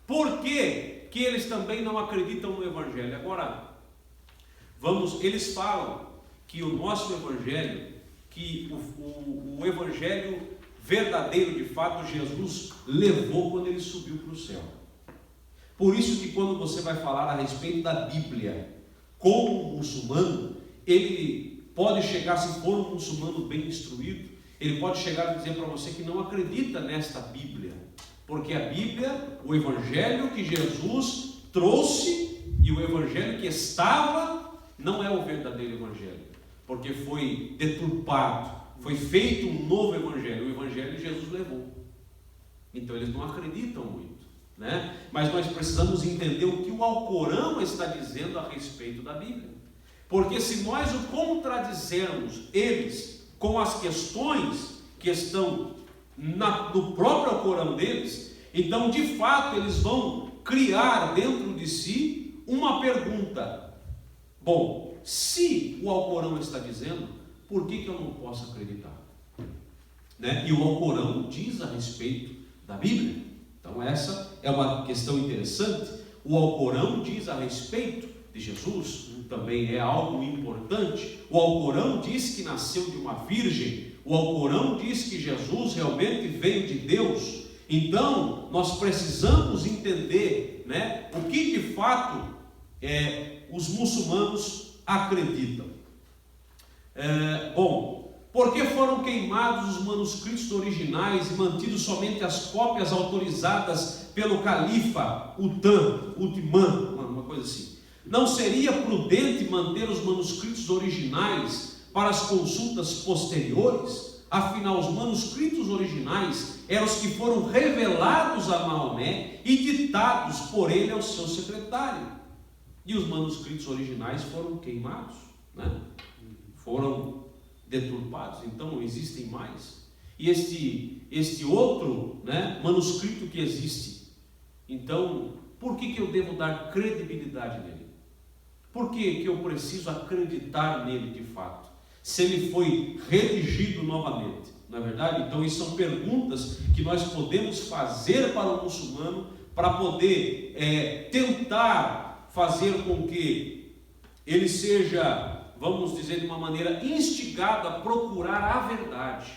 S5: Por que eles também não acreditam no Evangelho? Agora, eles falam que o nosso Evangelho, que o Evangelho verdadeiro de fato, Jesus levou quando ele subiu para o céu. Por isso que quando você vai falar a respeito da Bíblia com um muçulmano, ele pode chegar, se for um muçulmano bem instruído, ele pode chegar e dizer para você que não acredita nesta Bíblia, porque a Bíblia, o Evangelho que Jesus trouxe e o Evangelho que estava, não é o verdadeiro Evangelho, porque foi deturpado, foi feito um novo Evangelho, o Evangelho que Jesus levou. Então eles não acreditam muito, né? Mas nós precisamos entender o que o Alcorão está dizendo a respeito da Bíblia, porque se nós o contradizermos eles com as questões que estão no próprio Alcorão deles, então de fato eles vão criar dentro de si uma pergunta: bom, se o Alcorão está dizendo, por que eu não posso acreditar? Né? E o Alcorão diz a respeito da Bíblia. Então essa é uma questão interessante. O Alcorão diz a respeito de Jesus, também é algo importante. O Alcorão diz que nasceu de uma virgem. O Alcorão diz que Jesus realmente veio de Deus. Então nós precisamos entender, né, o que de fato os muçulmanos acreditam. Por que foram queimados os manuscritos originais e mantidos somente as cópias autorizadas pelo califa Uthman, uma coisa assim? Não seria prudente manter os manuscritos originais para as consultas posteriores? Afinal, os manuscritos originais eram os que foram revelados a Maomé e ditados por ele ao seu secretário. E os manuscritos originais foram queimados, né? Foram deturpados, então não existem mais. E este outro, né, manuscrito que existe, então por que eu devo dar credibilidade nele? Por que eu preciso acreditar nele de fato, se ele foi redigido novamente? Não é verdade? Então isso são perguntas que nós podemos fazer para o muçulmano, para poder tentar fazer com que ele seja, vamos dizer de uma maneira, instigado a procurar a verdade.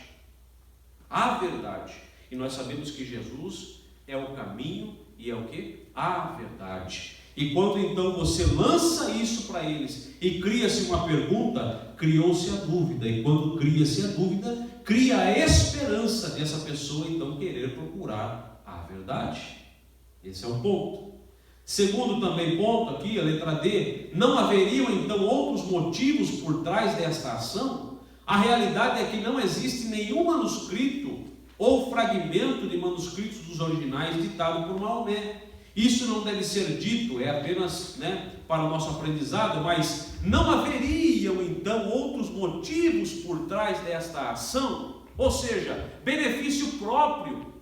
S5: A verdade. E nós sabemos que Jesus é o caminho e é o quê? A verdade. E quando então você lança isso para eles e cria-se uma pergunta, criou-se a dúvida. E quando cria-se a dúvida, cria a esperança dessa pessoa então querer procurar a verdade. Esse é um ponto. Segundo também ponto aqui, a letra D, não haveriam então outros motivos por trás desta ação? A realidade é que não existe nenhum manuscrito ou fragmento de manuscritos dos originais ditado por Maomé. Isso não deve ser dito, é apenas para o nosso aprendizado, mas não haveriam então outros motivos por trás desta ação? Ou seja, benefício próprio,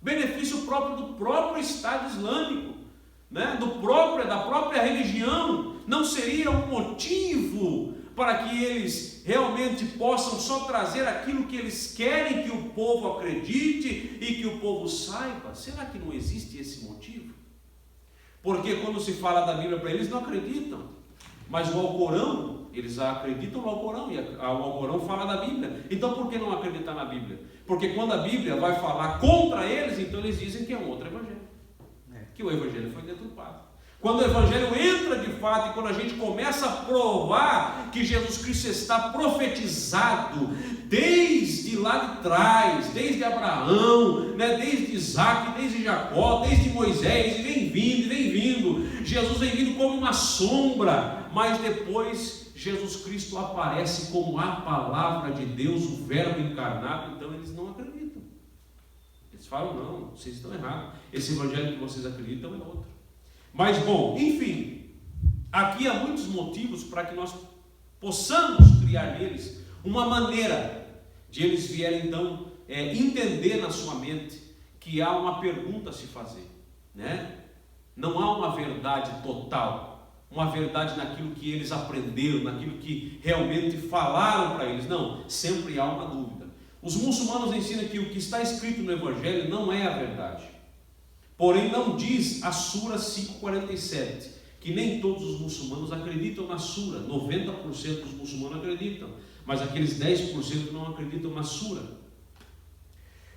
S5: benefício próprio do próprio Estado Islâmico, da própria religião. Não seria um motivo para que eles realmente possam só trazer aquilo que eles querem que o povo acredite e que o povo saiba? Será que não existe esse motivo? Porque quando se fala da Bíblia para eles, não acreditam. Mas o Alcorão, eles acreditam no Alcorão, e o Alcorão fala da Bíblia. Então por que não acreditar na Bíblia? Porque quando a Bíblia vai falar contra eles, então eles dizem que é um outro evangelho, que o evangelho foi deturpado. Quando o evangelho entra de fato, e quando a gente começa a provar que Jesus Cristo está profetizado desde lá de trás, desde Abraão, desde Isaac, desde Jacó, desde Moisés, e vem vindo, Jesus vem vindo como uma sombra, mas depois Jesus Cristo aparece como a palavra de Deus, o verbo encarnado. Então eles não acreditam, eles falam: não, vocês estão errados, esse evangelho que vocês acreditam é outro. Mas bom, enfim, aqui há muitos motivos para que nós possamos criar neles uma maneira de eles vierem então entender na sua mente que há uma pergunta a se fazer, Não há uma verdade total, uma verdade naquilo que eles aprenderam, naquilo que realmente falaram para eles. Não, sempre há uma dúvida. Os muçulmanos ensinam que o que está escrito no Evangelho não é a verdade. Porém, não diz a Sura 5,47, que nem todos os muçulmanos acreditam na Sura. 90% dos muçulmanos acreditam, mas aqueles 10% não acreditam na Sura.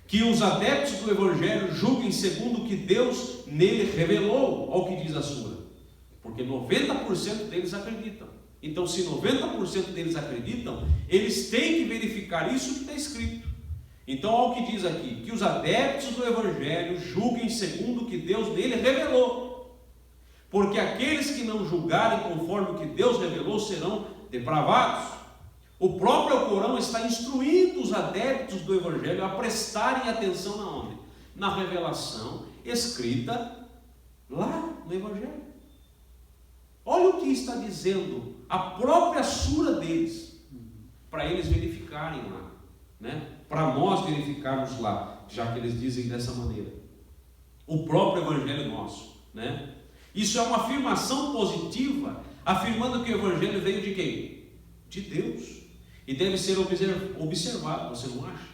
S5: Que os adeptos do Evangelho julguem segundo o que Deus nele revelou, ao que diz a Sura. Porque 90% deles acreditam. Então, se 90% deles acreditam, eles têm que verificar isso que está escrito. Então, olha o que diz aqui: que os adeptos do Evangelho julguem segundo o que Deus nele revelou, porque aqueles que não julgarem conforme o que Deus revelou serão depravados. O próprio Alcorão está instruindo os adeptos do Evangelho a prestarem atenção na onde? Na revelação escrita lá no Evangelho. Olha o que está dizendo a própria sura deles, para eles verificarem lá, para nós verificarmos lá, já que eles dizem dessa maneira. O próprio Evangelho nosso, Isso é uma afirmação positiva, afirmando que o Evangelho veio de quem? De Deus. E deve ser observado, você não acha?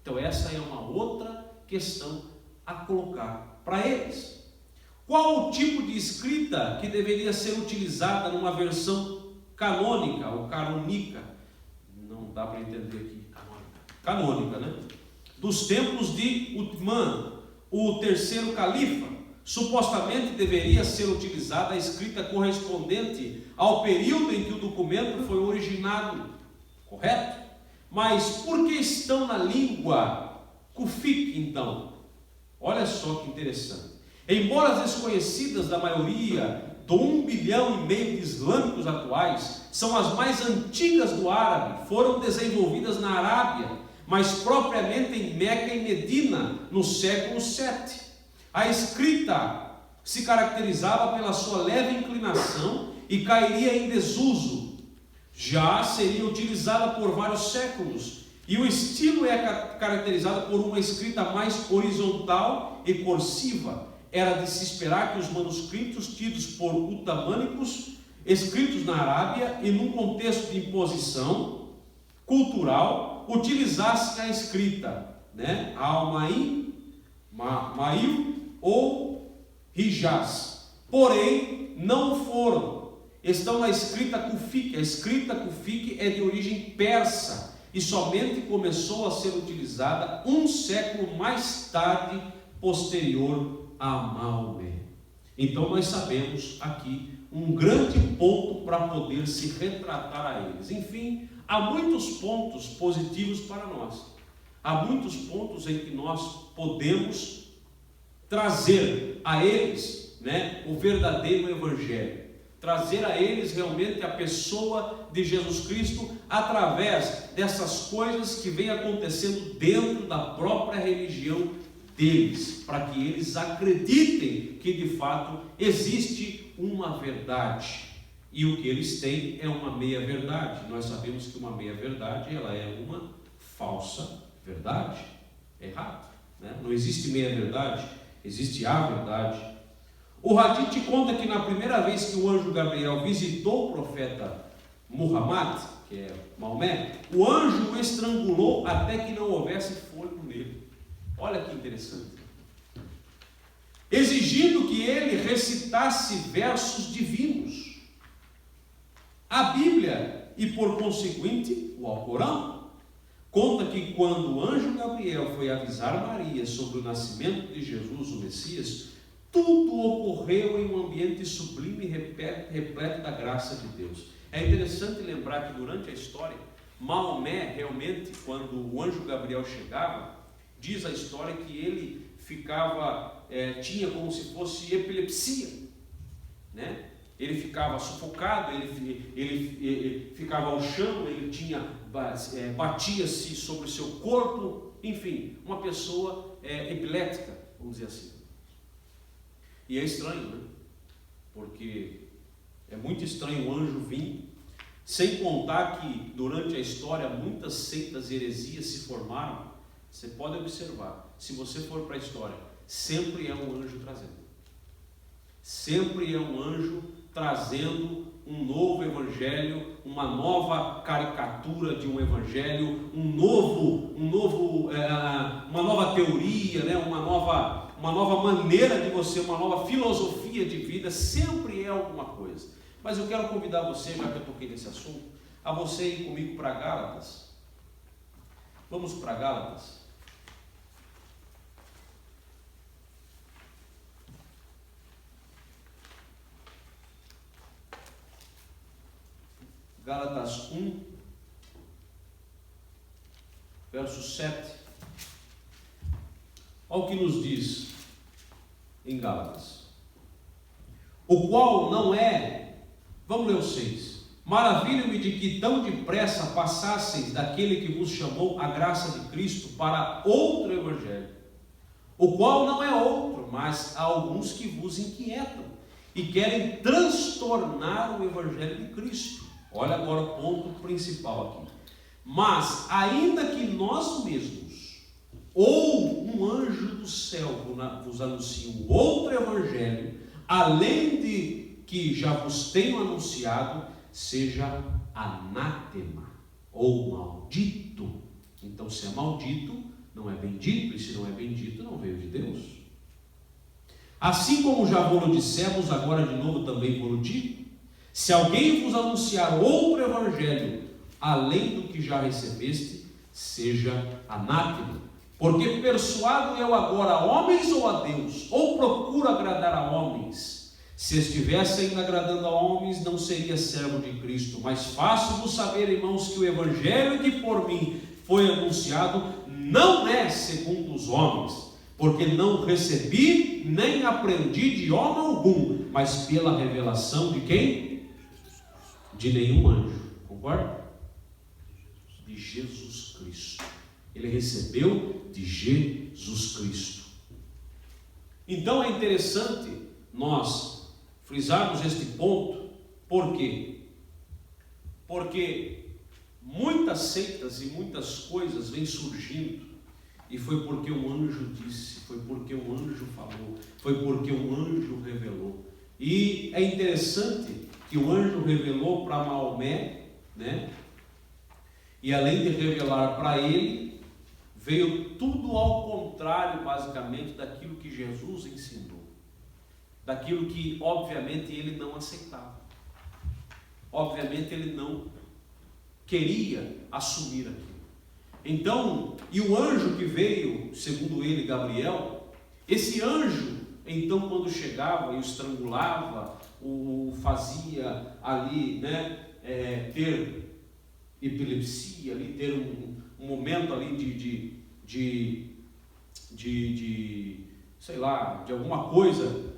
S5: Então essa é uma outra questão a colocar para eles. Qual o tipo de escrita que deveria ser utilizada numa versão canônica ou canonica? Não dá para entender aqui. Canônica, Dos tempos de Uthman, o terceiro califa. Supostamente deveria ser utilizada a escrita correspondente ao período em que o documento foi originado, correto? Mas por que estão na língua Kufik então? Olha só que interessante. Embora as desconhecidas da maioria do 1,5 bilhão de islâmicos atuais, são as mais antigas do árabe, foram desenvolvidas na Arábia, mas propriamente em Meca e Medina, no século VII. A escrita se caracterizava pela sua leve inclinação e cairia em desuso. Já seria utilizada por vários séculos, e o estilo é caracterizado por uma escrita mais horizontal e cursiva. Era de se esperar que os manuscritos tidos por utamânicos, escritos na Arábia e num contexto de imposição cultural, utilizassem a escrita, Al-Ma'in, Ma'il ou Hijaz, porém não foram. Estão na escrita Kufik. A escrita Kufik é de origem persa e somente começou a ser utilizada um século mais tarde, posterior a Maomé. Então nós sabemos aqui um grande ponto para poder se retratar a eles. Enfim, há muitos pontos positivos para nós. Há muitos pontos em que nós podemos trazer a eles, o verdadeiro evangelho. Trazer a eles realmente a pessoa de Jesus Cristo através dessas coisas que vêm acontecendo dentro da própria religião deles, para que eles acreditem que de fato existe uma verdade, e o que eles têm é uma meia-verdade. Nós sabemos que uma meia-verdade, ela é uma falsa verdade, é errado, Não existe meia-verdade, existe a verdade. O Hadith conta que na primeira vez que o anjo Gabriel visitou o profeta Muhammad, que é Maomé, o anjo o estrangulou até que não houvesse fôlego nele. Olha que interessante. Exigindo que ele recitasse versos divinos. A Bíblia, e por conseguinte, o Alcorão, conta que quando o anjo Gabriel foi avisar Maria sobre o nascimento de Jesus, o Messias, tudo ocorreu em um ambiente sublime e repleto da graça de Deus. É interessante lembrar que durante a história, Maomé realmente, quando o anjo Gabriel chegava, diz a história que ele tinha como se fosse epilepsia, Ele ficava sufocado, ele ficava ao chão, ele batia-se sobre o seu corpo, enfim, uma pessoa epilética, vamos dizer assim. E é estranho, Porque é muito estranho o anjo vir, sem contar que durante a história muitas seitas e heresias se formaram. Você pode observar, se você for para a história, sempre é um anjo trazendo. Sempre é um anjo trazendo um novo evangelho, uma nova caricatura de um evangelho, uma nova teoria, uma nova maneira de você, uma nova filosofia de vida, sempre é alguma coisa. Mas eu quero convidar você, já que eu toquei nesse assunto, a você ir comigo para Gálatas. Vamos para Gálatas. Gálatas 1, verso 7. Olha o que nos diz em Gálatas. O qual não é, vamos ler o 6. Maravilho-me de que tão depressa passasseis daquele que vos chamou a graça de Cristo para outro evangelho, o qual não é outro, mas há alguns que vos inquietam e querem transtornar o evangelho de Cristo. Olha agora o ponto principal aqui. Mas, ainda que nós mesmos, ou um anjo do céu vos anuncie um outro evangelho, além de que já vos tenho anunciado, seja anátema, ou maldito. Então, se é maldito, não é bendito, e se não é bendito, não veio de Deus. Assim como já vos dissemos, agora de novo também vos digo, se alguém vos anunciar outro evangelho, além do que já recebeste, seja anátema. Porque persuado eu agora a homens ou a Deus? Ou procuro agradar a homens? Se estivesse ainda agradando a homens, não seria servo de Cristo. Mas faço-vos saber, irmãos, que o evangelho que por mim foi anunciado não é segundo os homens, porque não recebi nem aprendi de homem algum, mas pela revelação de quem? De nenhum anjo, concorda? De Jesus Cristo. Ele recebeu de Jesus Cristo. Então é interessante nós frisarmos este ponto. Por quê? Porque muitas seitas e muitas coisas vêm surgindo, e foi porque um anjo disse, foi porque um anjo falou, foi porque um anjo revelou. E é interessante que o anjo revelou para Maomé, e além de revelar para ele, veio tudo ao contrário, basicamente, daquilo que Jesus ensinou. daquilo que obviamente ele não aceitava. Obviamente ele não queria assumir aquilo. Então, e o anjo que veio, segundo ele, Gabriel, esse anjo, então, quando chegava e o estrangulava, o fazia ali, né, ter epilepsia, ali, ter um momento ali sei lá, de alguma coisa,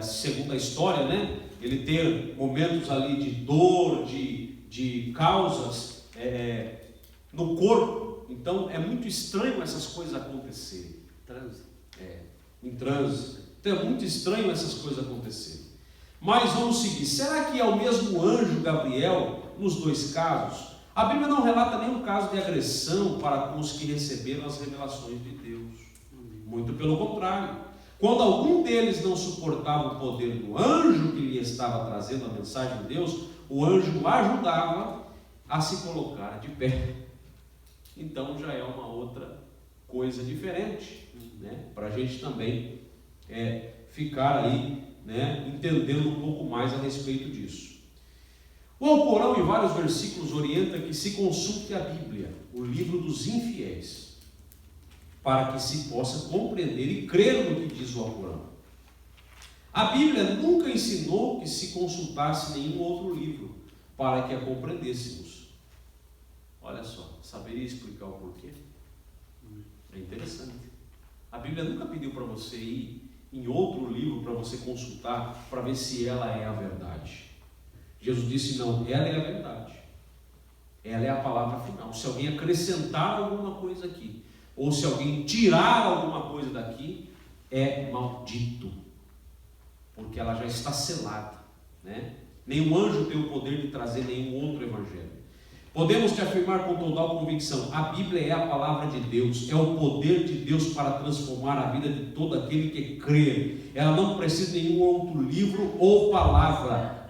S5: segundo a história, né, ele ter momentos ali de dor, de causas no corpo. Então é muito estranho essas coisas acontecerem. Em transe. Então é muito estranho essas coisas acontecerem. Mas vamos seguir. Será que é o mesmo anjo Gabriel nos dois casos? A Bíblia não relata nenhum caso de agressão para com os que receberam as revelações de Deus. Muito pelo contrário. Quando algum deles não suportava o poder do anjo que lhe estava trazendo a mensagem de Deus, o anjo o ajudava a se colocar de pé. Então já é uma outra coisa diferente, né? Para a gente também ficar aí, né, entendendo um pouco mais a respeito disso. O Alcorão, em vários versículos, orienta que se consulte a Bíblia, o livro dos infiéis, para que se possa compreender e crer no que diz o Alcorão. A Bíblia nunca ensinou que se consultasse nenhum outro livro para que a compreendêssemos. Olha só, saberia explicar o porquê? É interessante. A Bíblia nunca pediu para você ir em outro livro para você consultar, para ver se ela é a verdade. Jesus disse, não, ela é a verdade. Ela é a palavra final. Se alguém acrescentar alguma coisa aqui, ou se alguém tirar alguma coisa daqui, é maldito, porque ela já está selada, né? Nenhum anjo tem o poder de trazer nenhum outro evangelho. Podemos te afirmar com total convicção, a Bíblia é a palavra de Deus, é o poder de Deus para transformar a vida de todo aquele que crê. Ela não precisa de nenhum outro livro ou palavra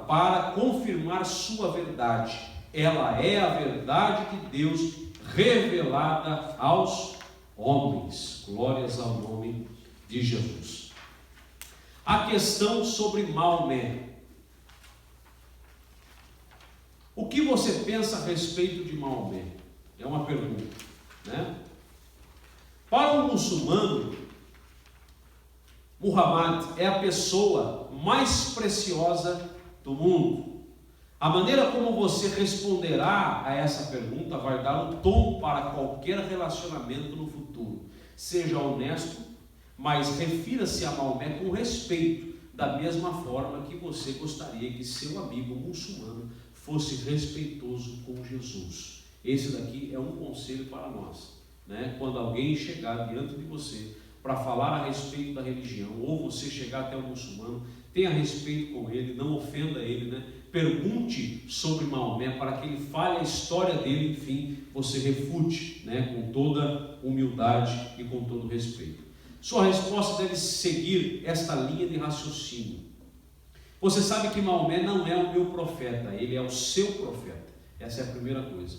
S5: para confirmar sua verdade. Ela é a verdade de Deus revelada aos homens. Glórias ao nome de Jesus. A questão sobre Maomé. O que você pensa a respeito de Maomé? É uma pergunta, né? Para um muçulmano, Muhammad é a pessoa mais preciosa do mundo. A maneira como você responderá a essa pergunta vai dar um tom para qualquer relacionamento no futuro. Seja honesto, mas refira-se a Maomé com respeito, da mesma forma que você gostaria que seu amigo muçulmano fosse respeitoso com Jesus. Esse daqui é um conselho para nós, né? Quando alguém chegar diante de você para falar a respeito da religião, ou você chegar até o muçulmano, tenha respeito com ele, não ofenda ele, né? Pergunte sobre Maomé para que ele fale a história dele, enfim, você refute, né? Com toda humildade e com todo respeito. Sua resposta deve seguir esta linha de raciocínio. Você sabe que Maomé não é o meu profeta, ele é o seu profeta. Essa é a primeira coisa.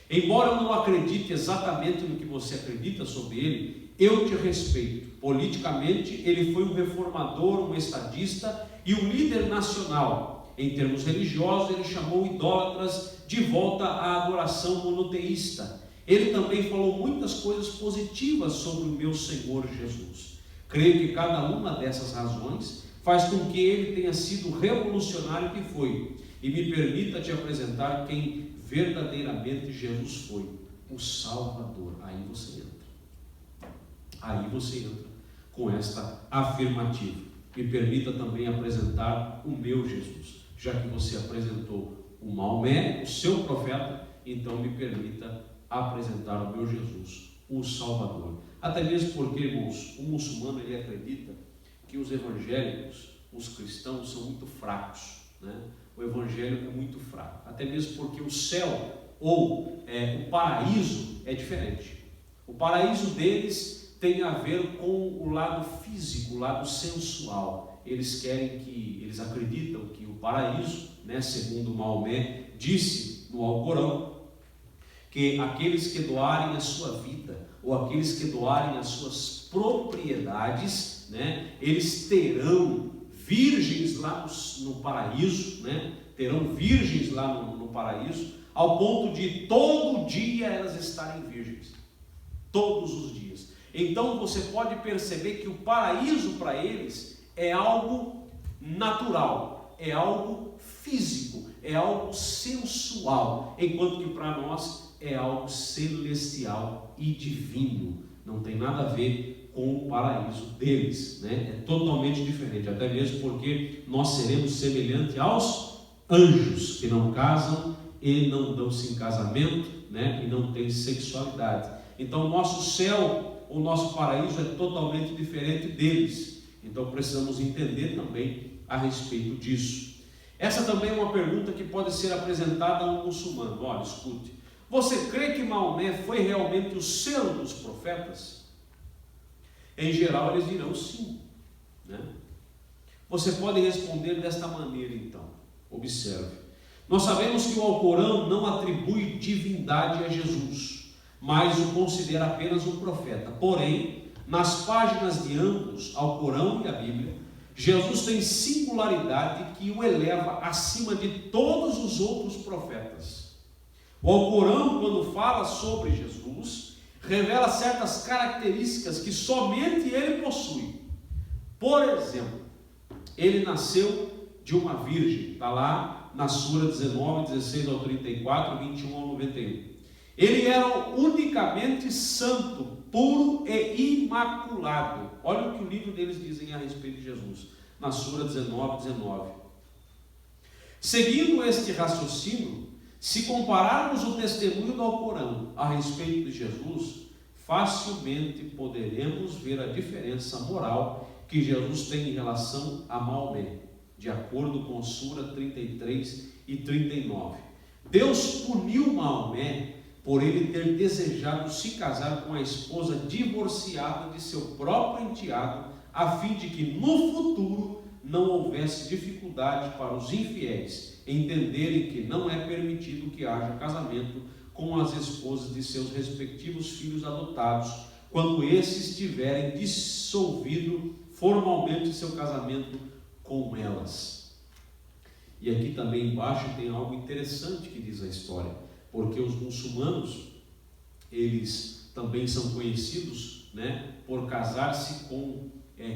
S5: Embora eu não acredite exatamente no que você acredita sobre ele, eu te respeito. Politicamente, ele foi um reformador, um estadista e um líder nacional. Em termos religiosos, ele chamou idólatras de volta à adoração monoteísta. Ele também falou muitas coisas positivas sobre o meu Senhor Jesus. Creio que cada uma dessas razões faz com que ele tenha sido revolucionário que foi. E me permita te apresentar quem verdadeiramente Jesus foi, o Salvador. Aí você entra com esta afirmativa. Me permita também apresentar o meu Jesus. Já que você apresentou o Maomé, o seu profeta, então me permita apresentar o meu Jesus, o Salvador. Até mesmo porque, irmãos, o muçulmano ele acredita que os evangélicos, os cristãos, são muito fracos, né? O evangelho é muito fraco, até mesmo porque o céu ou o paraíso é diferente. O paraíso deles tem a ver com o lado físico, o lado sensual. Eles acreditam que o paraíso, né, segundo Maomé disse no Alcorão, que aqueles que doarem a sua vida ou aqueles que doarem as suas propriedades, né, eles terão virgens lá no paraíso, né, terão virgens lá no paraíso, ao ponto de todo dia elas estarem virgens, todos os dias. Então você pode perceber que o paraíso para eles é algo natural, é algo físico, é algo sensual, enquanto que para nós é algo celestial e divino. Não tem nada a ver com o paraíso deles, né? É totalmente diferente, até mesmo porque nós seremos semelhantes aos anjos, que não casam e não dão-se em casamento, né? E não têm sexualidade. Então o nosso céu, o nosso paraíso é totalmente diferente deles. Então precisamos entender também a respeito disso. Essa também é uma pergunta que pode ser apresentada a um muçulmano. Olha, escute, você crê que Maomé foi realmente o selo dos profetas? Em geral eles dirão sim, né? Você pode responder desta maneira então. Observe, nós sabemos que o Alcorão não atribui divindade a Jesus, mas o considera apenas um profeta. Porém, nas páginas de ambos, Alcorão e a Bíblia, Jesus tem singularidade que o eleva acima de todos os outros profetas. O Alcorão, quando fala sobre Jesus, revela certas características que somente ele possui. Por exemplo, ele nasceu de uma virgem, está lá na Sura 19, 16 ao 34, 21 ao 91. Ele era unicamente santo, puro e imaculado. Olha o que o livro deles dizem a respeito de Jesus, na Sura 19, 19. Seguindo este raciocínio, se compararmos o testemunho do Alcorão a respeito de Jesus, facilmente poderemos ver a diferença moral que Jesus tem em relação a Maomé, de acordo com Sura 33 e 39. Deus puniu Maomé por ele ter desejado se casar com a esposa divorciada de seu próprio enteado, a fim de que no futuro não houvesse dificuldade para os infiéis entenderem que não é permitido que haja casamento com as esposas de seus respectivos filhos adotados, quando esses tiverem dissolvido formalmente seu casamento com elas. E aqui também embaixo tem algo interessante que diz a história, porque os muçulmanos, eles também são conhecidos, né, por casar-se com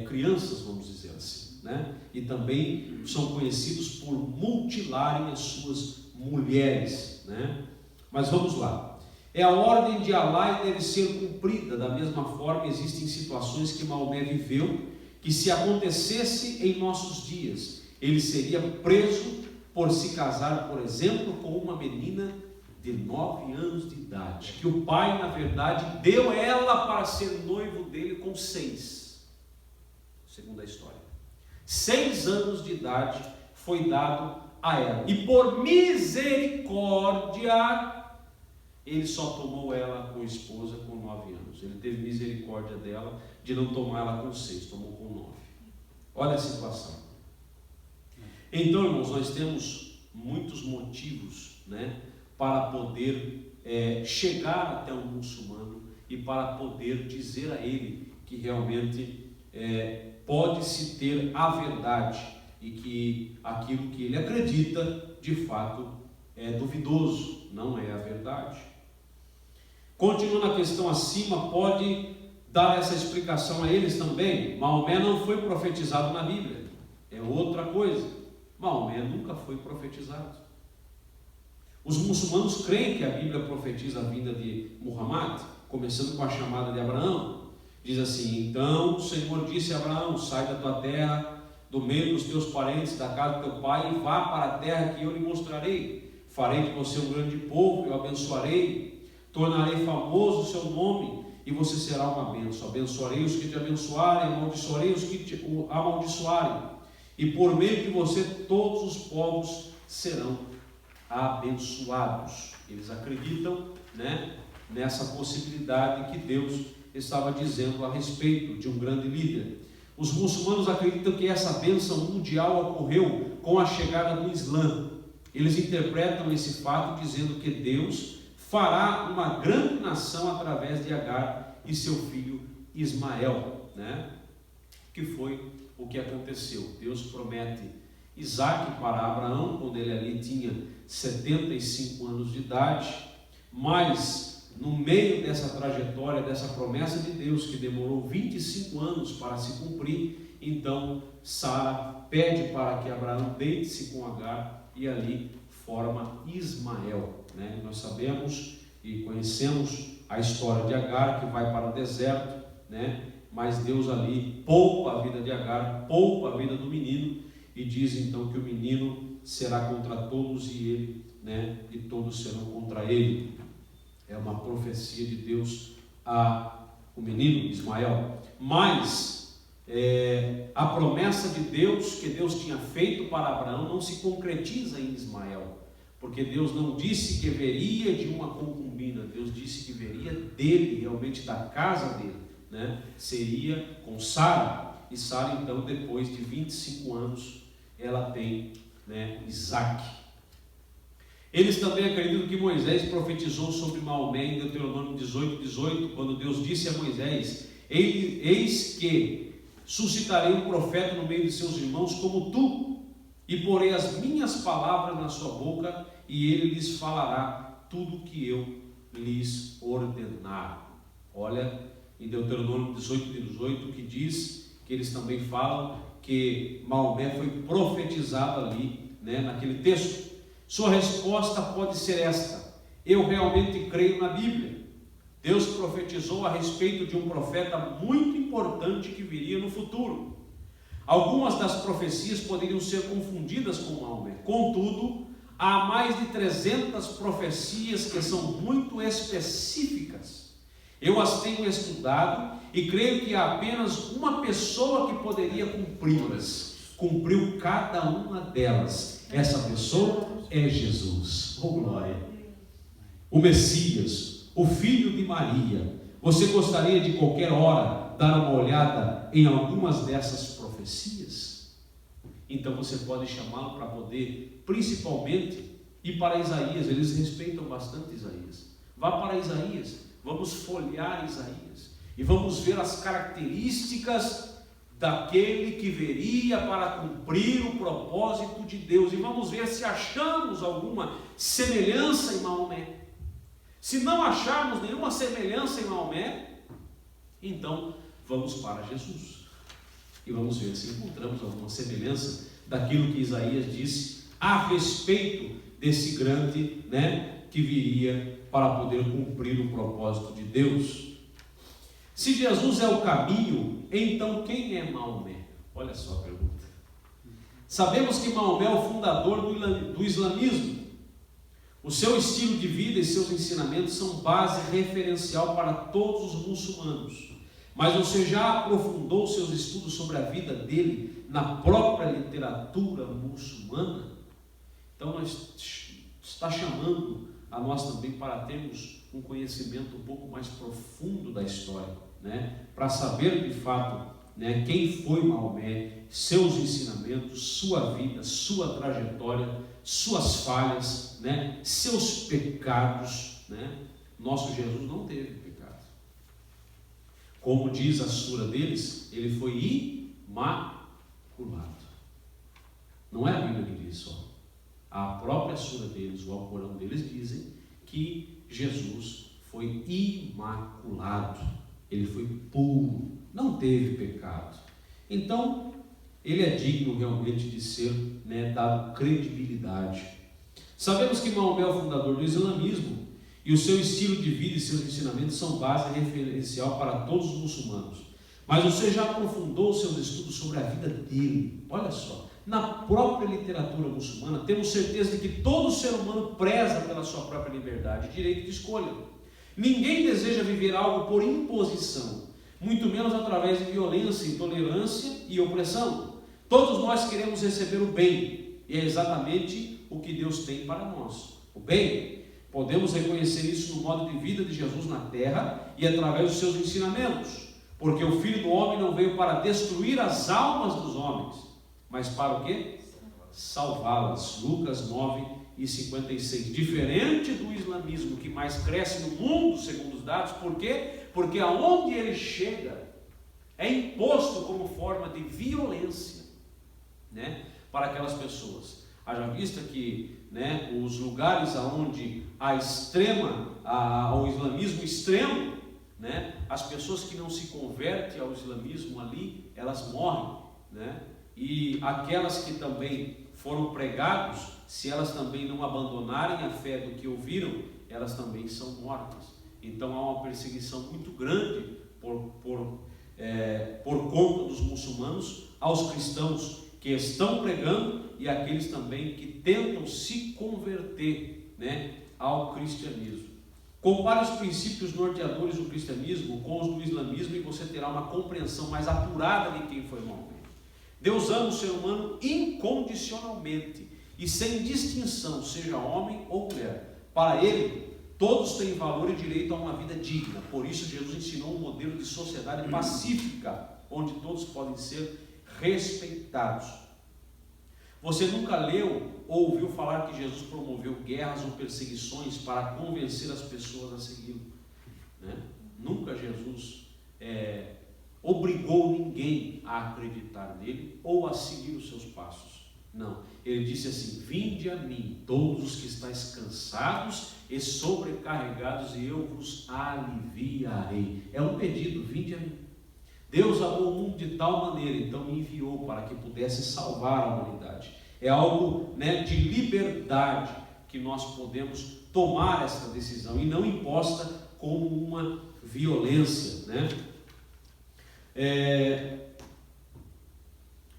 S5: crianças, vamos dizer assim, né, e também são conhecidos por mutilarem as suas mulheres, né. Mas vamos lá, é a ordem de Alá e deve ser cumprida. Da mesma forma, existem situações que Maomé viveu, que se acontecesse em nossos dias, ele seria preso por se casar, por exemplo, com uma menina de 9 anos de idade, que o pai, na verdade, deu ela para ser noivo dele com 6, segundo a história. 6 anos de idade foi dado a ela, e por misericórdia, ele só tomou ela com esposa com 9 anos. Ele teve misericórdia dela de não tomar ela com 6, tomou com 9. Olha a situação. Então, irmãos, nós temos muitos motivos, né, para poder chegar até um muçulmano e para poder dizer a ele que realmente pode-se ter a verdade e que aquilo que ele acredita de fato é duvidoso, não é a verdade. Continuando a questão acima, pode dar essa explicação a eles também. Maomé não foi profetizado na Bíblia, é outra coisa. Maomé nunca foi profetizado. Os muçulmanos creem que a Bíblia profetiza a vinda de Muhammad, começando com a chamada de Abraão. Diz assim: então o Senhor disse a Abraão, sai da tua terra, do meio dos teus parentes, da casa do teu pai, e vá para a terra que eu lhe mostrarei. Farei de você um grande povo, eu abençoarei, tornarei famoso o seu nome, e você será uma bênção. Abençoarei os que te abençoarem, amaldiçoarei os que te amaldiçoarem, e por meio de você todos os povos serão abençoados. Eles acreditam, né, nessa possibilidade que Deus estava dizendo a respeito de um grande líder. Os muçulmanos acreditam que essa bênção mundial ocorreu com a chegada do Islã. Eles interpretam esse fato dizendo que Deus fará uma grande nação através de Agar e seu filho Ismael, né? Que foi o que aconteceu. Deus promete Isaac para Abraão quando ele ali tinha 75 anos de idade, mas no meio dessa trajetória, dessa promessa de Deus que demorou 25 anos para se cumprir, então Sara pede para que Abraão deite-se com Agar e ali forma Ismael, né? Nós sabemos e conhecemos a história de Agar, que vai para o deserto, né? Mas Deus ali poupa a vida de Agar, poupa a vida do menino e diz então que o menino será contra todos e ele, né? E todos serão contra ele. É uma profecia de Deus a o menino Ismael. Mas a promessa de Deus que Deus tinha feito para Abraão não se concretiza em Ismael, porque Deus não disse que veria de uma concubina, Deus disse que veria dele, realmente da casa dele, né? Seria com Sara, e Sara então depois de 25 anos ela tem, né, Isaac. Eles também acreditam que Moisés profetizou sobre Maomé em Deuteronômio 18, quando Deus disse a Moisés: eis que suscitarei um profeta no meio de seus irmãos como tu, e porei as minhas palavras na sua boca, e ele lhes falará tudo o que eu lhes ordenar. Olha, em Deuteronômio 18, que diz que eles também falam que Maomé foi profetizado ali, né, naquele texto. Sua resposta pode ser esta: eu realmente creio na Bíblia. Deus profetizou a respeito de um profeta muito importante que viria no futuro. Algumas das profecias poderiam ser confundidas com Maomé. Contudo, há mais de 300 profecias que são muito específicas. Eu as tenho estudado e creio que há apenas uma pessoa que poderia cumpri-las. Cumpriu cada uma delas. Essa pessoa é Jesus. Oh, glória! O Messias, o filho de Maria. Você gostaria de qualquer hora dar uma olhada em algumas dessas profecias? Então você pode chamá-lo para poder, principalmente, ir para Isaías. Eles respeitam bastante Isaías. Vá para Isaías, vamos folhear Isaías e vamos ver as características daquele que viria para cumprir o propósito de Deus, e vamos ver se achamos alguma semelhança em Maomé. Se não acharmos nenhuma semelhança em Maomé, então vamos para Jesus e vamos ver se encontramos alguma semelhança daquilo que Isaías disse a respeito desse grande, né, que viria para poder cumprir o propósito de Deus. Se Jesus é o caminho, então quem é Maomé? Olha só a pergunta. Sabemos que Maomé é o fundador do islamismo. O seu estilo de vida e seus ensinamentos são base referencial para todos os muçulmanos. Mas você já aprofundou seus estudos sobre a vida dele na própria literatura muçulmana? Então está chamando a nós também para termos um conhecimento um pouco mais profundo da história, né? Para saber de fato, né, quem foi Maomé, seus ensinamentos, sua vida, sua trajetória, suas falhas, né, seus pecados, né? Nosso Jesus não teve pecado. Como diz a sura deles, ele foi imaculado. Não é a Bíblia que diz só. A própria sura deles, o Alcorão deles, dizem que Jesus foi imaculado. Ele foi puro, não teve pecado. Então, ele é digno realmente de ser, né, dado credibilidade. Sabemos que Maomé é o fundador do islamismo e o seu estilo de vida e seus ensinamentos são base referencial para todos os muçulmanos. Mas você já aprofundou seus estudos sobre a vida dele? Olha só, na própria literatura muçulmana, temos certeza de que todo ser humano preza pela sua própria liberdade e direito de escolha. Ninguém deseja viver algo por imposição, muito menos através de violência, intolerância e opressão. Todos nós queremos receber o bem, e é exatamente o que Deus tem para nós, o bem. Podemos reconhecer isso no modo de vida de Jesus na terra e através dos seus ensinamentos, porque o Filho do Homem não veio para destruir as almas dos homens, mas para o quê? Salvá-las. Lucas 9:56. Diferente do islamismo que mais cresce no mundo, segundo os dados, por quê? Porque aonde ele chega, é imposto como forma de violência, né, para aquelas pessoas. Haja vista que, né, os lugares onde o islamismo extremo, né, as pessoas que não se convertem ao islamismo ali, elas morrem, né, e aquelas que também foram pregados, se elas também não abandonarem a fé do que ouviram, elas também são mortas. Então há uma perseguição muito grande por conta dos muçulmanos aos cristãos que estão pregando e aqueles também que tentam se converter, né, ao cristianismo. Compare os princípios norteadores do cristianismo com os do islamismo e você terá uma compreensão mais apurada de quem foi Maomé. Deus ama o ser humano incondicionalmente e sem distinção, seja homem ou mulher. Para Ele, todos têm valor e direito a uma vida digna. Por isso Jesus ensinou um modelo de sociedade pacífica, onde todos podem ser respeitados. Você nunca leu ou ouviu falar que Jesus promoveu guerras ou perseguições para convencer as pessoas a segui-lo, né? Nunca Jesus obrigou ninguém a acreditar nele ou a seguir os seus passos. Não, ele disse assim: vinde a mim todos os que estáis cansados e sobrecarregados e eu vos aliviarei. É um pedido: vinde a mim. Deus amou o mundo de tal maneira, então me enviou para que pudesse salvar a humanidade. É algo, né, de liberdade que nós podemos tomar essa decisão e não imposta como uma violência, né?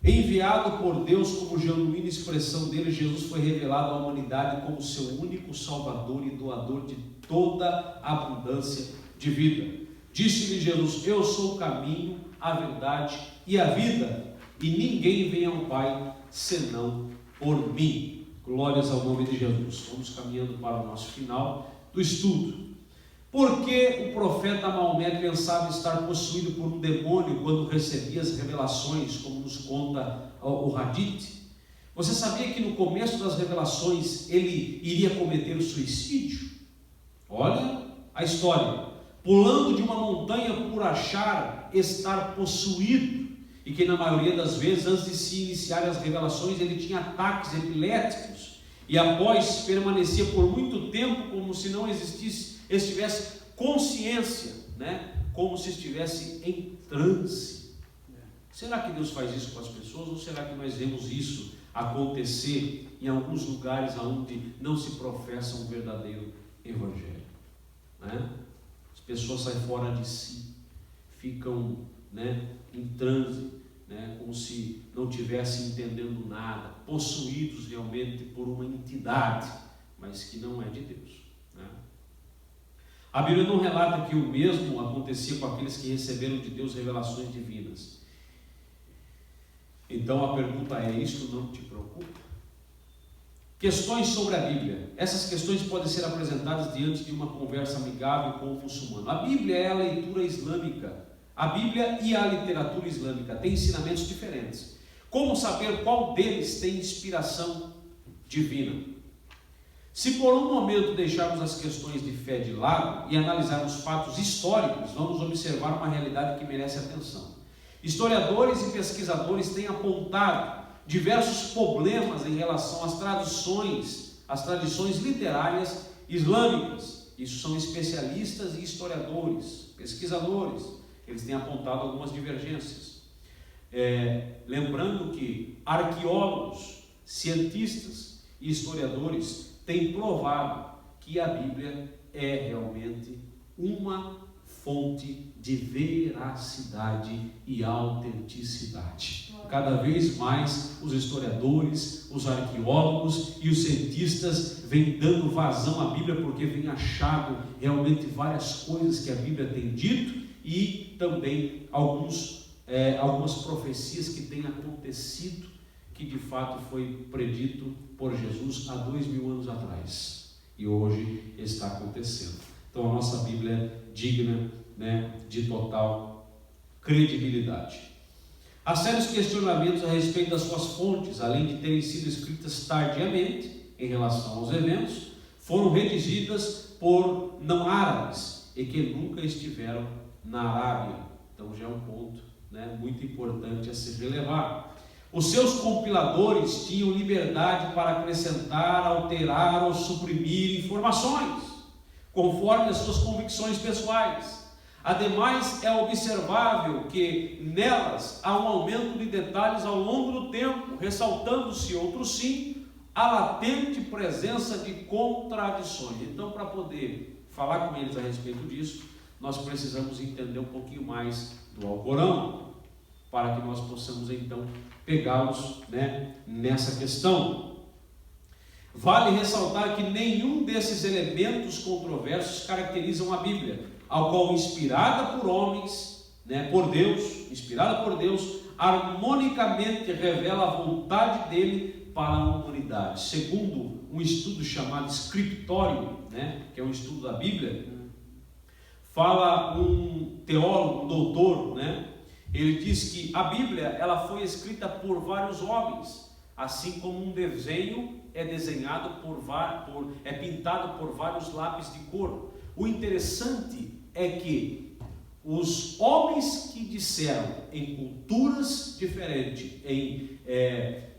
S5: Enviado por Deus como genuína expressão dele, Jesus foi revelado à humanidade como seu único salvador e doador de toda a abundância de vida. Disse-lhe Jesus: eu sou o caminho, a verdade e a vida, e ninguém vem ao Pai senão por mim. Glórias ao nome de Jesus. Vamos caminhando para o nosso final do estudo. Por que o profeta Maomé pensava estar possuído por um demônio quando recebia as revelações, como nos conta o Hadith? Você sabia que no começo das revelações ele iria cometer o suicídio? Olha a história: pulando de uma montanha por achar estar possuído, e que na maioria das vezes, antes de se iniciar as revelações, ele tinha ataques epiléticos, e após permanecia por muito tempo como se não estivesse consciência, né? Como se estivesse em transe. Será que Deus faz isso com as pessoas, ou será que nós vemos isso acontecer em alguns lugares onde não se professa um verdadeiro evangelho, né? As pessoas saem fora de si, ficam, né, em transe, né, como se não estivessem entendendo nada, possuídos realmente por uma entidade, mas que não é de Deus, né? A Bíblia não relata que o mesmo acontecia com aqueles que receberam de Deus revelações divinas. Então a pergunta é: isto não te preocupa? Questões sobre a Bíblia. Essas questões podem ser apresentadas diante de uma conversa amigável com o muçulmano. A Bíblia é a leitura islâmica. A Bíblia e a literatura islâmica têm ensinamentos diferentes. Como saber qual deles tem inspiração divina? Se por um momento deixarmos as questões de fé de lado e analisarmos fatos históricos, vamos observar uma realidade que merece atenção. Historiadores e pesquisadores têm apontado diversos problemas em relação às tradições literárias islâmicas. Isso são especialistas e historiadores, pesquisadores. Eles têm apontado algumas divergências. Lembrando que arqueólogos, cientistas e historiadores têm provado que a Bíblia é realmente uma fonte de veracidade e autenticidade. Cada vez mais os historiadores, os arqueólogos e os cientistas vêm dando vazão à Bíblia, porque vêm achado realmente várias coisas que a Bíblia tem dito e também algumas profecias que têm acontecido, que de fato foi predito por Jesus há 2000 anos atrás e hoje está acontecendo. Então a nossa Bíblia é digna, né, de total credibilidade. Há sérios questionamentos a respeito das suas fontes, além de terem sido escritas tardiamente em relação aos eventos, foram redigidas por não árabes e que nunca estiveram na Arábia. Então já é um ponto, né, muito importante a se relevar. Os seus compiladores tinham liberdade para acrescentar, alterar ou suprimir informações, conforme as suas convicções pessoais. Ademais, é observável que nelas há um aumento de detalhes ao longo do tempo, ressaltando-se, outros sim, a latente presença de contradições. Então, para poder falar com eles a respeito disso, nós precisamos entender um pouquinho mais do Alcorão, para que nós possamos então pegá-los, né, nessa questão. Vale ressaltar que nenhum desses elementos controversos caracterizam a Bíblia, ao qual inspirada por homens, né, por Deus, inspirada por Deus, harmonicamente revela a vontade dele para a humanidade. Segundo um estudo chamado Scriptorium, né, que é um estudo da Bíblia, fala um teólogo, um doutor, né, ele diz que a Bíblia ela foi escrita por vários homens, assim como um desenho é desenhado é pintado por vários lápis de cor. O interessante é que os homens que disseram em culturas diferentes, em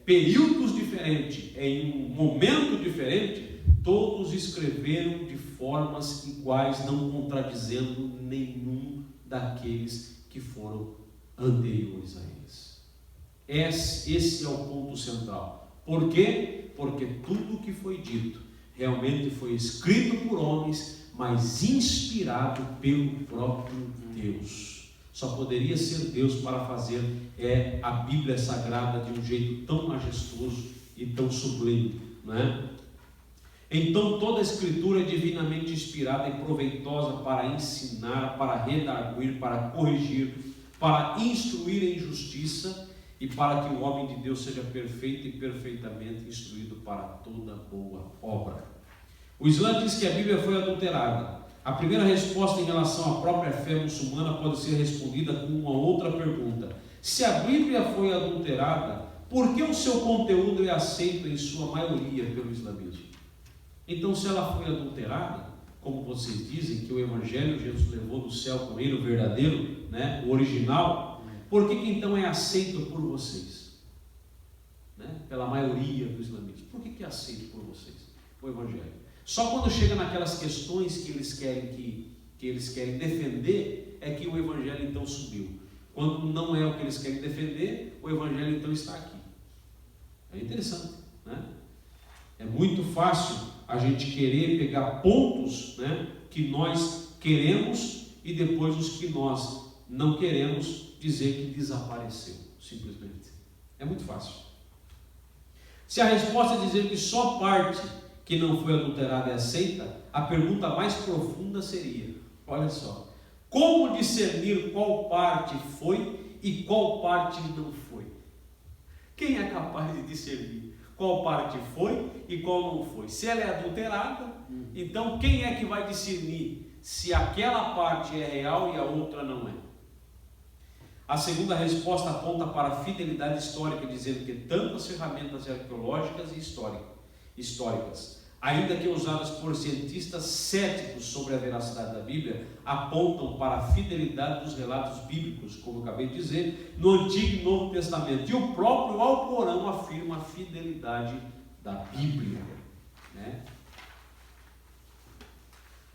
S5: períodos diferentes, em um momento diferente, todos escreveram de formas iguais, não contradizendo nenhum daqueles que foram anteriores a eles. Esse é o ponto central. Por quê? Porque tudo o que foi dito realmente foi escrito por homens, mas inspirado pelo próprio Deus. Só poderia ser Deus para fazer a Bíblia Sagrada de um jeito tão majestoso e tão sublime, não é? Então toda a Escritura é divinamente inspirada e proveitosa para ensinar, para redarguir, para corrigir, para instruir em justiça e para que o homem de Deus seja perfeito e perfeitamente instruído para toda boa obra. O Islã diz que a Bíblia foi adulterada. A primeira resposta em relação à própria fé muçulmana pode ser respondida com uma outra pergunta: se a Bíblia foi adulterada, por que o seu conteúdo é aceito em sua maioria pelo islamismo? Então, se ela foi adulterada, como vocês dizem que o Evangelho Jesus levou do céu com ele, o verdadeiro, né, o original, por que então é aceito por vocês? Né? Pela maioria do islamismo. Por que é aceito por vocês o Evangelho? Só quando chega naquelas questões que eles querem defender, é que o Evangelho então subiu. Quando não é o que eles querem defender, o Evangelho então está aqui. É interessante, né? É muito fácil a gente querer pegar pontos, né, que nós queremos e depois os que nós não queremos dizer que desapareceu, simplesmente. É muito fácil. Se a resposta é dizer que só parte que não foi adulterada é aceita, a pergunta mais profunda seria, olha só, como discernir qual parte foi e qual parte não foi? Quem é capaz de discernir qual parte foi e qual não foi? Se ela é adulterada, então quem é que vai discernir se aquela parte é real e a outra não é? A segunda resposta aponta para a fidelidade histórica, dizendo que tanto as ferramentas arqueológicas e históricas, ainda que usadas por cientistas céticos sobre a veracidade da Bíblia, apontam para a fidelidade dos relatos bíblicos, como eu acabei de dizer, no Antigo e Novo Testamento. E o próprio Alcorão afirma a fidelidade da Bíblia, né?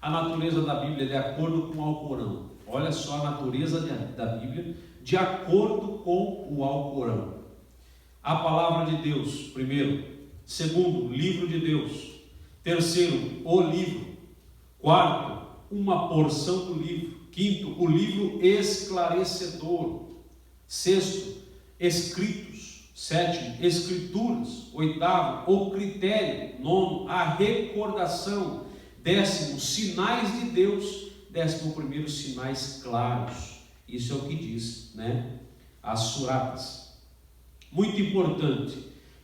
S5: A natureza da Bíblia é de acordo com o Alcorão. Olha só a natureza da Bíblia de acordo com o Alcorão. A palavra de Deus, primeiro. Segundo, livro de Deus. Terceiro, o livro. Quarto, uma porção do livro. Quinto, o livro esclarecedor. Sexto, escritos. Sétimo, escrituras. Oitavo, o critério. Nono, a recordação. Décimo, sinais de Deus. 11º, sinais claros. Isso é o que diz, né, as suratas. Muito importante.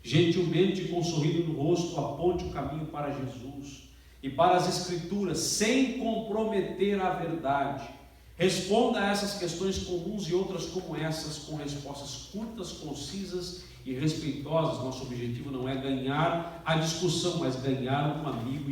S5: Gentilmente, com um sorriso no rosto, aponte o caminho para Jesus e para as Escrituras, sem comprometer a verdade. Responda a essas questões comuns e outras como essas, com respostas curtas, concisas e respeitosas. Nosso objetivo não é ganhar a discussão, mas ganhar um amigo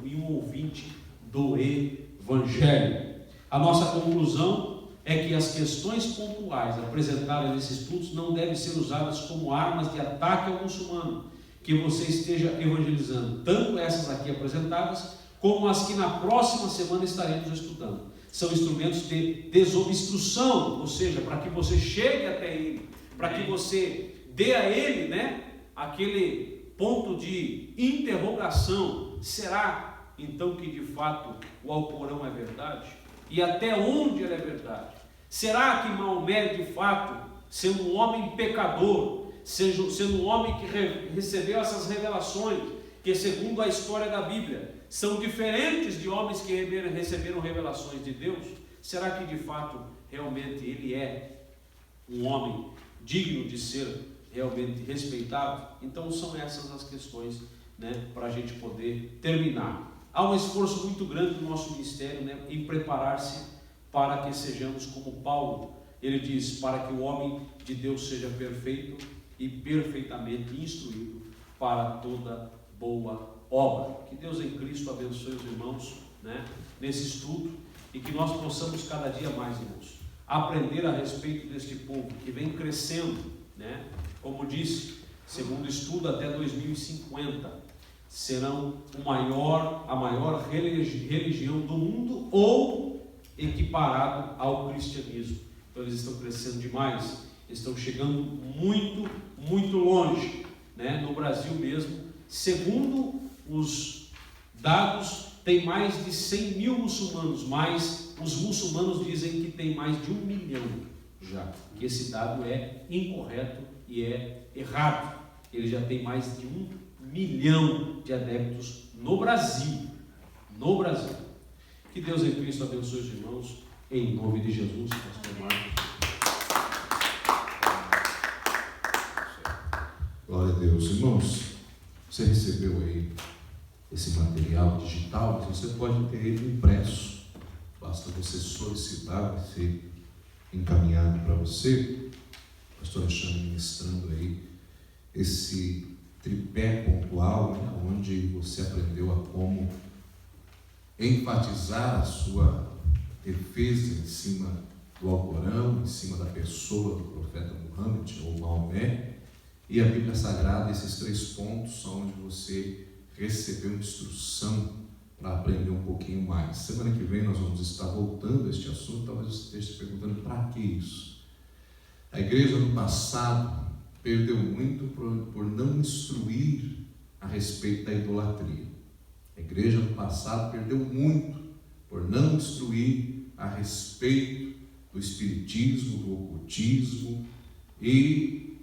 S5: e um ouvinte do Evangelho. A nossa conclusão é que as questões pontuais apresentadas nesses estudos não devem ser usadas como armas de ataque ao muçulmano que você esteja evangelizando, tanto essas aqui apresentadas, como as que na próxima semana estaremos estudando. São instrumentos de desobstrução, ou seja, para que você chegue até ele, para que você dê a ele, aquele ponto de interrogação. Será então que de fato o Alcorão é verdade? E até onde ele é verdade? Será que Maomé de fato, sendo um homem pecador, sendo um homem que recebeu essas revelações, que segundo a história da Bíblia são diferentes de homens que receberam revelações de Deus, será que de fato realmente ele é um homem digno de ser realmente respeitado? Então são essas as questões, para a gente poder terminar. Há um esforço muito grande do nosso ministério, em preparar-se para que sejamos como Paulo. Ele diz: para que o homem de Deus seja perfeito e perfeitamente instruído para toda boa obra. Que Deus em Cristo abençoe os irmãos, nesse estudo, e que nós possamos cada dia mais, irmãos, aprender a respeito deste povo que vem crescendo, como disse, segundo o estudo, até 2050 serão a maior religião do mundo, ou equiparado ao cristianismo. Então eles estão crescendo demais, estão chegando muito, muito longe, no Brasil mesmo, segundo os dados, tem mais de 100 mil muçulmanos, mas os muçulmanos dizem que tem mais de 1 milhão já, que esse dado é incorreto e é errado. Ele já tem mais de 1 milhão de adeptos no Brasil. Que Deus em Cristo abençoe os irmãos, em nome de Jesus. Pastor Marcos.
S2: Glória a Deus. Irmãos, você recebeu aí esse material digital, mas você pode ter ele impresso. Basta você solicitar, vai ser encaminhado para você. O pastor Alexandre ministrando aí esse tripé pontual, onde você aprendeu a como enfatizar a sua defesa em cima do Alcorão, em cima da pessoa do profeta Muhammad ou Maomé. E a Bíblia Sagrada, esses 3 pontos são onde você recebeu instrução para aprender um pouquinho mais. Semana que vem nós vamos estar voltando a este assunto. Talvez você esteja se perguntando: para que isso? A igreja no passado perdeu muito por não instruir a respeito da idolatria. A igreja no passado perdeu muito por não instruir a respeito do espiritismo, do ocultismo, e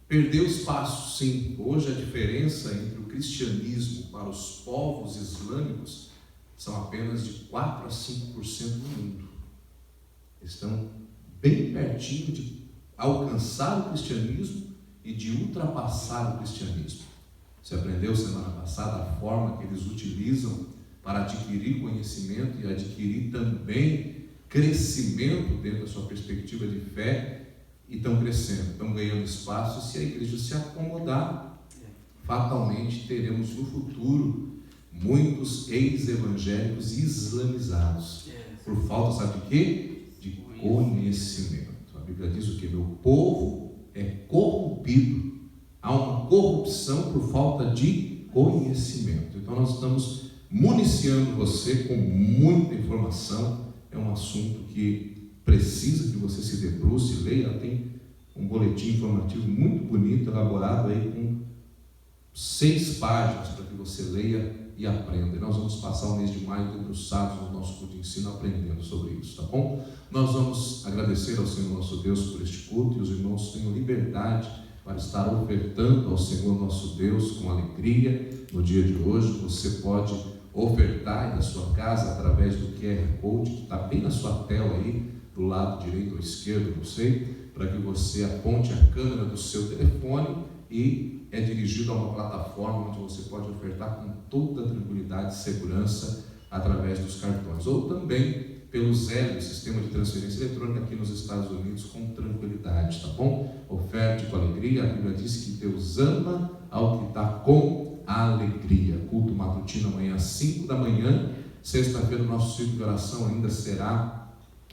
S2: perdeu espaço, sim. Hoje a diferença entre o cristianismo para os povos islâmicos são apenas de 4 a 5% no mundo. Estão bem pertinho de alcançar o cristianismo e de ultrapassar o cristianismo. Você aprendeu semana passada a forma que eles utilizam para adquirir conhecimento e adquirir também crescimento dentro da sua perspectiva de fé, e estão crescendo, estão ganhando espaço. E se a igreja se acomodar, fatalmente teremos no futuro muitos ex-evangélicos islamizados, por falta, sabe de quê? De conhecimento. A Bíblia diz o que? Meu povo é corrompido. Há uma corrupção por falta de conhecimento. Então nós estamos municiando você com muita informação. É um assunto que precisa que você se debruce, leia. Tem um boletim informativo muito bonito, elaborado aí com 6 páginas para que você leia e aprenda. E nós vamos passar o mês de maio debruçados no nosso culto de ensino aprendendo sobre isso, tá bom? Nós vamos agradecer ao Senhor nosso Deus por este culto, e os irmãos tenham liberdade para estar ofertando ao Senhor nosso Deus com alegria no dia de hoje. Você pode ofertar aí na sua casa através do QR Code que está bem na sua tela aí, do lado direito ou esquerdo, não sei, para que você aponte a câmera do seu telefone e é dirigido a uma plataforma onde você pode ofertar com toda tranquilidade e segurança através dos cartões, ou também pelo Zelle, sistema de transferência eletrônica aqui nos Estados Unidos, com tranquilidade, tá bom? Oferte com alegria. A Bíblia diz que Deus ama ao que está com alegria. Culto matutino amanhã às 5 da manhã. Sexta-feira o nosso ciclo de oração ainda será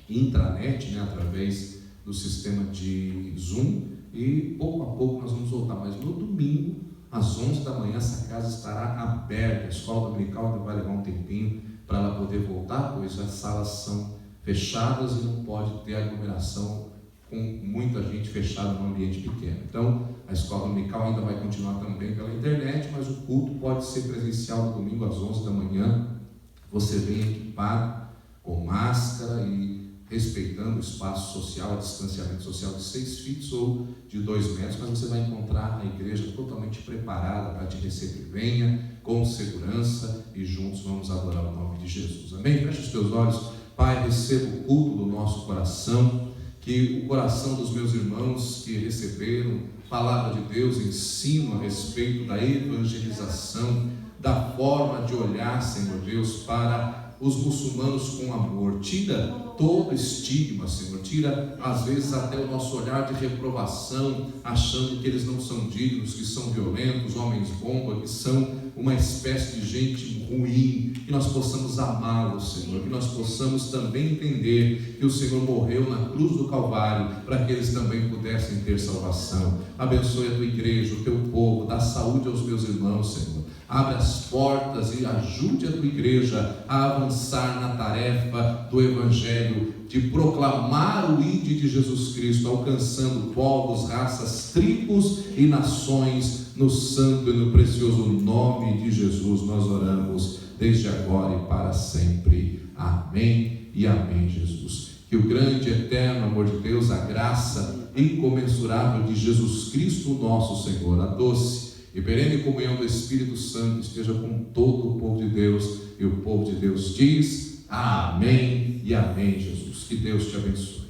S2: intranet, né, através do sistema de Zoom, e pouco a pouco nós vamos voltar, mas no domingo, às 11 da manhã, essa casa estará aberta. A escola dominical ainda vai levar um tempinho para ela poder voltar, pois as salas são fechadas e não pode ter aglomeração com muita gente fechada num ambiente pequeno. Então, a escola dominical ainda vai continuar também pela internet, mas o culto pode ser presencial no domingo às 11 da manhã. Você vem equipado com máscara e respeitando o espaço social, o distanciamento social de 6 feet ou de 2 metros, mas você vai encontrar a igreja totalmente preparada para te receber. Venha com segurança e juntos vamos adorar o nome de Jesus. Amém? Feche os teus olhos. Pai, receba o culto do nosso coração, que o coração dos meus irmãos que receberam palavra de Deus, ensino a respeito da evangelização, da forma de olhar, Senhor Deus, para os muçulmanos com amor. Tira todo estigma, Senhor. Tira, às vezes, até o nosso olhar de reprovação, achando que eles não são dignos, que são violentos, homens bomba, que são uma espécie de gente ruim. Que nós possamos amá-los, Senhor. Que nós possamos também entender que o Senhor morreu na cruz do Calvário para que eles também pudessem ter salvação. Abençoe a tua igreja, o teu povo, dá saúde aos meus irmãos, Senhor. Abre as portas e ajude a tua igreja a avançar na tarefa do Evangelho, de proclamar o ID de Jesus Cristo, alcançando povos, raças, tribos e nações, no santo e no precioso nome de Jesus nós oramos, desde agora e para sempre. Amém e amém, Jesus. Que o grande e eterno amor de Deus, a graça incomensurável de Jesus Cristo, nosso Senhor, a doce e perene comunhão do Espírito Santo esteja com todo o povo de Deus, e o povo de Deus diz amém e amém, Jesus. Que Deus te abençoe.